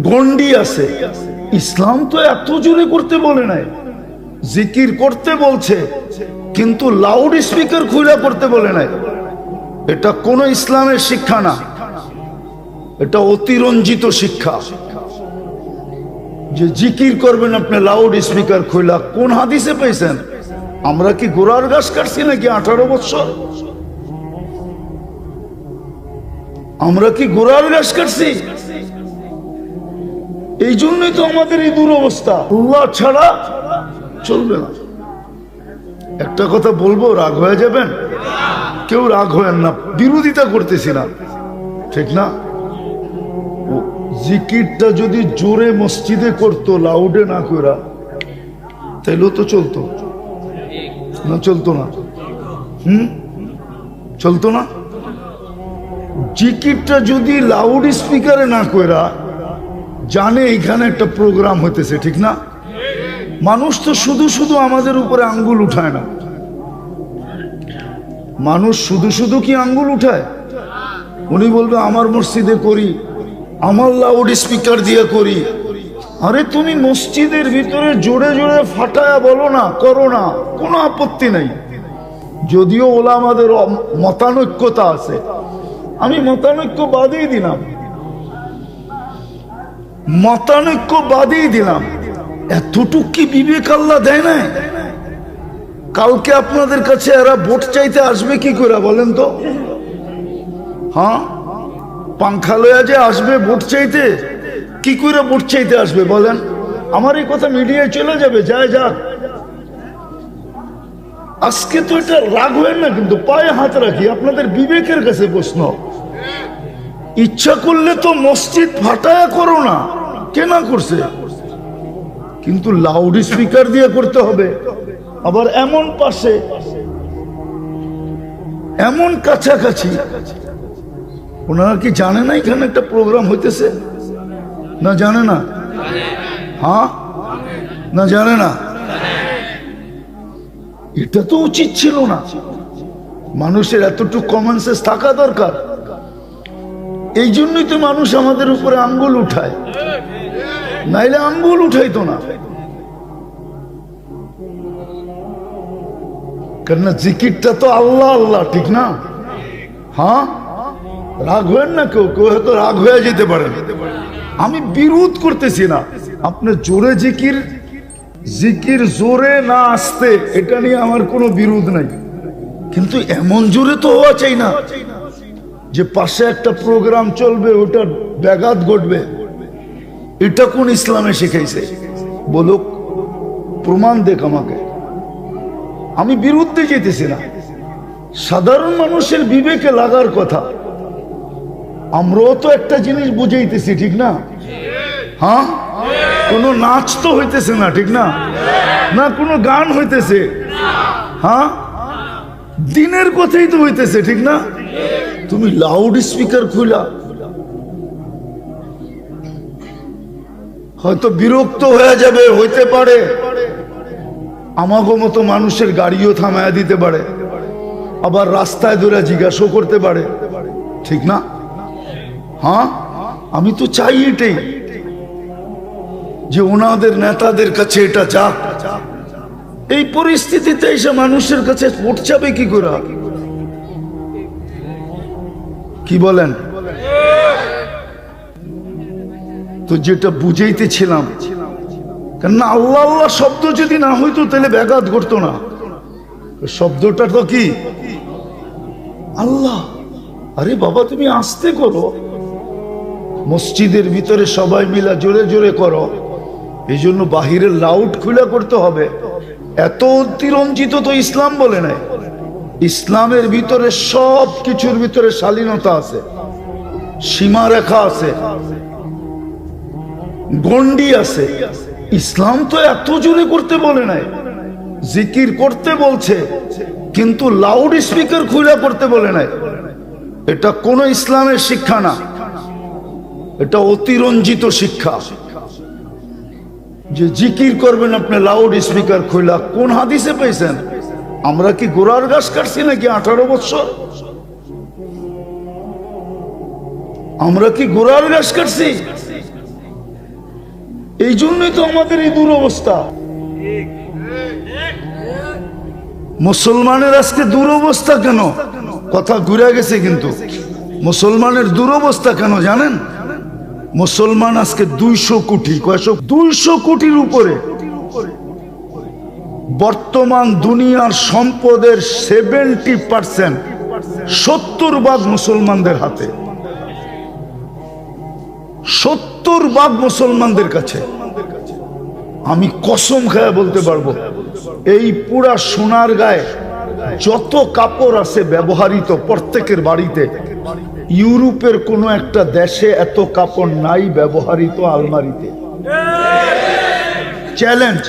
গন্ডি আছে। ইসলাম তো এত জোরে করতে বলে নাই। জিকির করতে বলছে, কিন্তু লাউড স্পিকার খুলে করতে বলে নাই। এটা কোন ইসলামের শিক্ষা না, এটা অতিরঞ্জিত শিক্ষা। যে জিকির করবেন আপনি লাউড স্পিকার খুলা, কোন হাদিসে পেয়েছেন? আমরা কি গোড়ার গাছ কাটছি নাকি 18 বছর? আমরা কি গোড়ার গাছ কাটছি? এই জন্যই তো আমাদের এই দুরবস্থা। আল্লাহ ছাড়া চলবে না। একটা কথা বলবো, রাগ হয়ে যাবেন? কেউ রাগ হয়েন না, বিরোধিতা করতেছি না, ঠিক না? জিকিরটা যদি জোরে মসজিদে করতো, লাউডে না করা, তাইলেও তো চলতো না? চলতো না? চলতো না? জিকিরটা যদি লাউড স্পিকারে না করা, জানে এখানে একটা প্রোগ্রাম হইতেছে, ঠিক না? মানুষ তো শুধু শুধু আমাদের উপরে আঙ্গুল উঠায় না। মানুষ শুধু শুধু কি আঙ্গুল উঠায়? উনি বলবে আমার মসজিদে করি, আমার লাউড স্পিকার দিয়ে করি। আরে তুমি মসজিদের ভিতরে জোরে জোরে ফাটায়া বলো না, করো না, কোনো আপত্তি নাই। যদিও ওলামাদের মতানৈক্যতা আছে, আমি মতানৈক্য বাদেই দিলাম, মতানৈক্য বাদেই দিলাম। এতটুক কি বিবেক আল্লাহ দেয় না? কালকে আপনাদের কাছে এরা ভোট চাইতে আসবে কি করে বলেন তো? হ্যাঁ, পাংখা লয়া যে আসবে ভোট চাইতে, কি করে ভোট চাইতে আসবে বলেন? আমার এই কথা মিডিয়ায় চলে যাবে, যায় যাক। আজকে তো এটা রাগ হয় না, কিন্তু পায়ে হাত রাখি, আপনাদের বিবেকের কাছে প্রশ্ন। ইচ্ছা করলে তো মসজিদ ফাটায়া করো না, কে না করছে? কিন্তু লাউড স্পিকার দিয়ে করতে হবে, আবার এমন পাশে, এমন কাছাকাছি। ওনারা কি জানে না এখানে একটা প্রোগ্রাম হইতেছে? না জানে না? হ্যাঁ, না জানে না? এটা তো উচিত ছিল না। মানুষের এতটুকু কমন সেন্স থাকা দরকার। এই জন্যই তো মানুষ আমাদের উপরে আঙ্গুল উঠায়, নাইলে আঙ্গুল উঠাইতো না। কেননা জিকিরটা তো আল্লাহ আল্লাহ, ঠিক না? হ্যাঁ, রাগ হয়েন না, কেউ কেউ হয়তো রাগ হয়ে যেতে পারেন। আমি বিরোধ করতেছি না, আপনি জোরে জিকির, জিকির জোরে না আসতে, এটা নিয়ে আমার কোনো বিরোধ নাই। কিন্তু এমন জোরে তো হওয়া চাই না যে পাশে একটা প্রোগ্রাম চলবে, ওটা ব্যাঘাত ঘটবে। এটা কোন ইসলামে শিখাইছে? বলুক, প্রমাণ দেখ আমাকে। আমি বিরুদ্ধে যেতেছি না, সাধারণ মানুষের বিবেকে লাগার কথা। আমরাও তো একটা জিনিস বুঝাইতেছি, ঠিক না? হ্যাঁ, কোনো নাচ তো হইতেছে না, ঠিক না? না কোনো গান হইতেছে? হ্যাঁ, দিনের কথাই তো হইতেছে, ঠিক না? তুমি লাউড স্পিকার খুলা হয়তো বিরক্ত হয়ে যাবে, হইতে পারে। আমাগো মতো মানুষের গাড়িও থামায়া দিতে পারে, আবার রাস্তায় ধরে জিজ্ঞাসা করতে পারে, ঠিক না? হ্যাঁ, আমি তো চাই এটাই, যে ওনাদের নেতাদের কাছে এটা যাক। এই পরিস্থিতিতে এসে মানুষের কাছে পৌঁছাবে কি করে? কি বলেন? তো যেটা বুঝাইতেছিলাম, কেননা আল্লাহ আল্লাহ শব্দ যদি না হইতো তাহলে ব্যাঘাত ঘটতো না। শব্দটা তো কি আল্লাহ। আরে বাবা, তুমি আস্তে করো, মসজিদের ভিতরে সবাই মিলা জোরে জোরে করো। এই জন্য বাহিরের লাউড খুলে করতে হবে। এত অতিরঞ্জিত তো ইসলাম বলে নাই। ইসলামের ভিতরে সব কিছুর ভিতরে শালীনতা আছে, সীমারেখা আছে, গন্ডি আছে। ইসলাম তো এত জোরে করতে বলে নাই, জিকির করতে বলছে, কিন্তু লাউড স্পিকার খুলে করতে বলে নাই। এটা কোন ইসলামের শিক্ষা না, এটা অতিরঞ্জিত শিক্ষা। যে জিকির করবেন আপনি লাউড স্পিকার খুলা, কোন হাদিসে পেয়েছেন? আমরা কি গোড়ার গাছ কাটছি নাকি 18 বছর? আমরা কি গোড়ার গাছ কাটছি? এই জন্যই তো আমাদের এই দুরবস্থা। মুসলমানের আজকে দুরবস্থা কেন? কথা ঘুরে গেছে, কিন্তু মুসলমানের দুরবস্থা কেন জানেন? মুসলমান আজকে 200 কোটি, 200 কোটির উপরে। বর্তমান দুনিয়ার সম্পদের 70%, 70% মুসলমানদের হাতে, 70% মুসলমানদের কাছে। আমি কসম খায়া বলতে পারবো, এই পুরা সোনার গায়ে যত কাপড় আছে ব্যবহৃত প্রত্যেকের বাড়িতে, ইউরোপের কোন একটা দেশে এত কাপড় নাই ব্যবহৃত আলমারিতে। চ্যালেঞ্জ,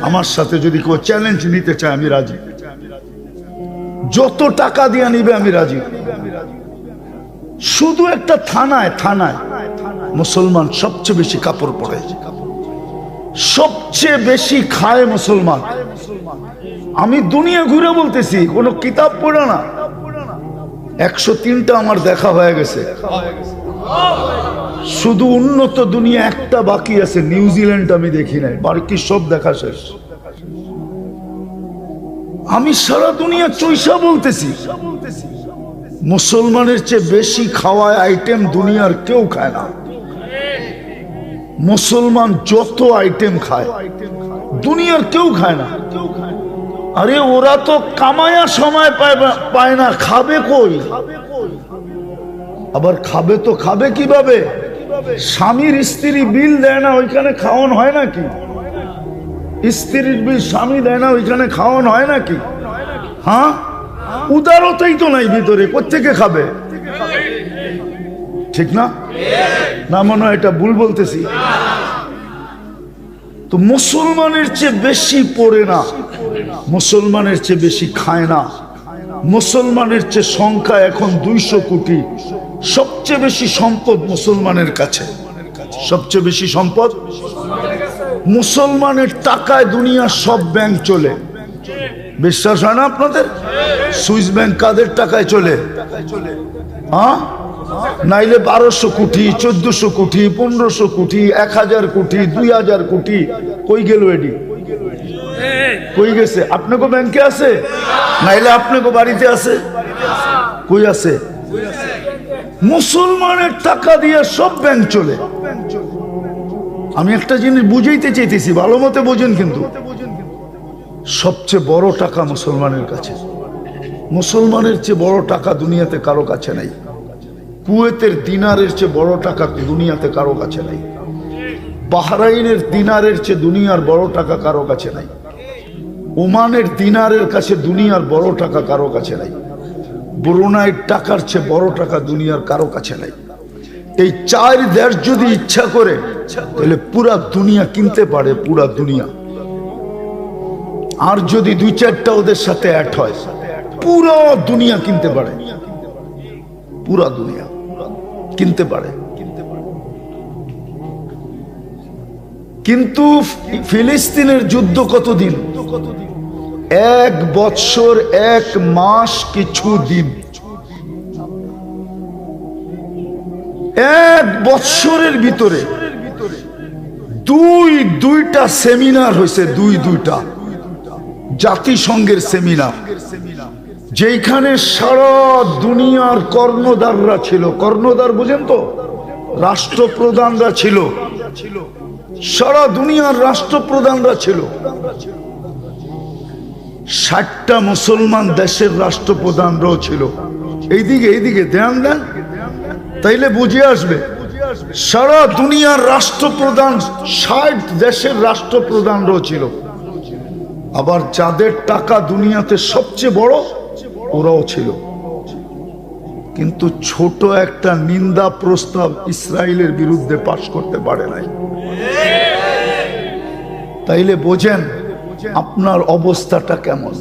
আমার সাথে যদি কেউ চ্যালেঞ্জ নিতে চায় আমি রাজি, যত টাকা দিয়ে নিবে আমি রাজি। শুধু একটা থানায় মুসলমান সবচেয়ে বেশি কাপড় পরে, সবচেয়ে বেশি খায় মুসলমান। আমি দুনিয়া ঘুরে বলতেছি, কোন কিতাব পড়ে না। 103টা আমার দেখা হয়ে গেছে, শুধু উন্নত দুনিয়া একটা বাকি আছে, নিউজিল্যান্ড আমি দেখি নাই, বাকি সব দেখা শেষ। আমি সারা দুনিয়া চৈসা বলতেছি, মুসলমানের চেয়ে বেশি খাওয়ায় আইটেম দুনিয়ার কেউ খায় না। মুসলমান যত আইটেম খায় দুনিয়ার কেউ খায় না। আরে ওরা তো কামায়া সময় পায় না, খাবে কই? আবার খাবে তো খাবে কিভাবে? স্বামীর স্ত্রী বিল দেয় না, ওইখানে খাওয়ান হয় নাকি? স্ত্রীর বিল স্বামী দেয় না, ওইখানে খাওয়ান হয় নাকি? হ্যাঁ, উদারতাই তো নাই ভিতরে, কোত্থেকে খাবে? ঠিক না? না মনে হয় এটা ভুল বলতেছি? তো মুসলমানের চেয়ে বেশি পড়ে না, মুসলমানের চেয়ে বেশি খায় না, মুসলমানের চেয়ে সংখ্যা এখন 200 কোটি। সবচেয়ে বেশি সম্পদ মুসলমানের কাছে, সবচেয়ে বেশি সম্পদ মুসলমানের টাকায় দুনিয়ার সব ব্যাংক চলে। বিশ্বাস হয় না আপনাদের? সুইস ব্যাংক কাদের টাকায় চলে? হ্যাঁ, নাইলে 1200 কোটি, 1400 কোটি, 1500 কোটি, 1000 কোটি, 2000 কোটি। কই গেল এডি? কই গেছে? আপনাকে ব্যাংকে আছে, নাইলে আপনাকে বাড়িতে আছে? কই আছে? মুসলমানের টাকা দিয়ে সব ব্যাংক চলে। আমি একটা জিনিস বুঝাইতে চাইতেছি, ভালো মতে বোঝেন কিন্তু। সবচেয়ে বড় টাকা মুসলমানের কাছে, মুসলমানের চেয়ে বড় টাকা দুনিয়াতে কারো কাছে নাই। কুয়েতের দিনারের চেয়ে বড় টাকা দুনিয়াতে কারো কাছে নাই। বাহরাইনের দিনারের চেয়ে দুনিয়ার বড় টাকা কারো কাছে নাই। ওমানের দিনারের কাছে দুনিয়ার বড় টাকা কারো কাছে নাই। ব্রুনাইয়ের টাকার চেয়ে বড় টাকা দুনিয়ার কারো কাছে নাই। এই 4 দেশ যদি ইচ্ছা করে তাহলে পুরা দুনিয়া কিনতে পারে, পুরা দুনিয়া। আর যদি 2-4টা ওদের সাথে অ্যাড হয়, পুরো দুনিয়া কিনতে পারে, পুরা দুনিয়া কিনতে পারে। কিন্তু ফিলিস্তিনের যুদ্ধ কতদিন? 1 বৎসর 1 মাস কিছু দিন। 1 বৎসরের ভিতরে দুইটা সেমিনার হয়েছে, দুইটা জাতিসংঘের সেমিনার, যেখানে সারা দুনিয়ার কর্ণধাররা ছিল। কর্ণধার বুঝেন তো? রাষ্ট্রপ্রধানরা ছিল, সারা দুনিয়ার রাষ্ট্রপ্রধানরা ছিল। 60টা মুসলমান দেশের রাষ্ট্রপ্রধানরাও ছিল। এইদিকে ধ্যান দেন, তাইলে বুঝে আসবে। সারা দুনিয়ার রাষ্ট্রপ্রধান, 60 দেশের রাষ্ট্রপ্রধানরাও ছিল। আবার যাদের টাকা দুনিয়াতে সবচেয়ে বড় ওরাও ছিল। কিন্তু ছোট একটা নিন্দা প্রস্তাব ইসরায়েলের বিরুদ্ধে পাশ করতে পারে নাই। তাইলে বোঝেন আপনার অবস্থাটা কেমন।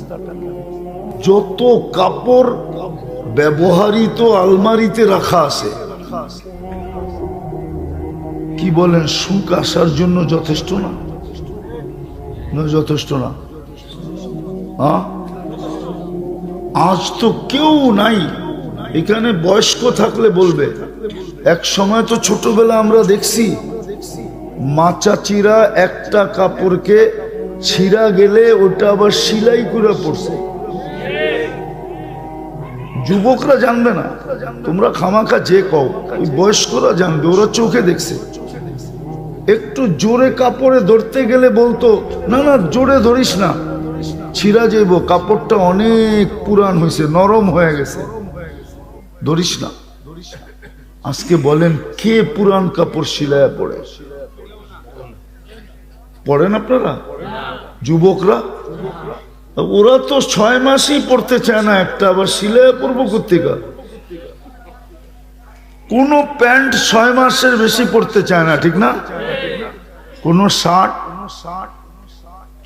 যত কাপড় ব্যবহৃত আলমারিতে রাখা আছে, কি বলেন, সুখ আসার জন্য যথেষ্ট না? যথেষ্ট না? আজ তো কেউ নাই এখানে, বয়স্ক থাকলে বলবে। এক সময় তো ছোটবেলা আমরা দেখছি মা চাচিরা একটা কাপড়কে ছিঁড়া গেলে ওটা আবার সেলাই করে পড়ছে। যুবকরা জানবে না, তোমরা খামাখা যে কও, ওই বয়স্করা জানবে, ওরা চোখে দেখছে। একটু জোরে কাপড়ে ধরতে গেলে বলতো, না জোরে ধরিস না, ছিঁড়া যাইব, কাপড়টা অনেক পুরান হয়েছে, নরম হয়ে গেছে, ধরিস না। আজকে বলেন কে পুরান কাপড় সিলায়া পড়ে? পড়েন আপনারা যুবকরা? ওরা তো 6 মাসই পড়তে চায় না একটা, আবার সিলায়া পড়বো কোত্থেকে? কোন প্যান্ট 6 মাসের বেশি পড়তে চায় না, ঠিক না? কোন শার্ট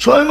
6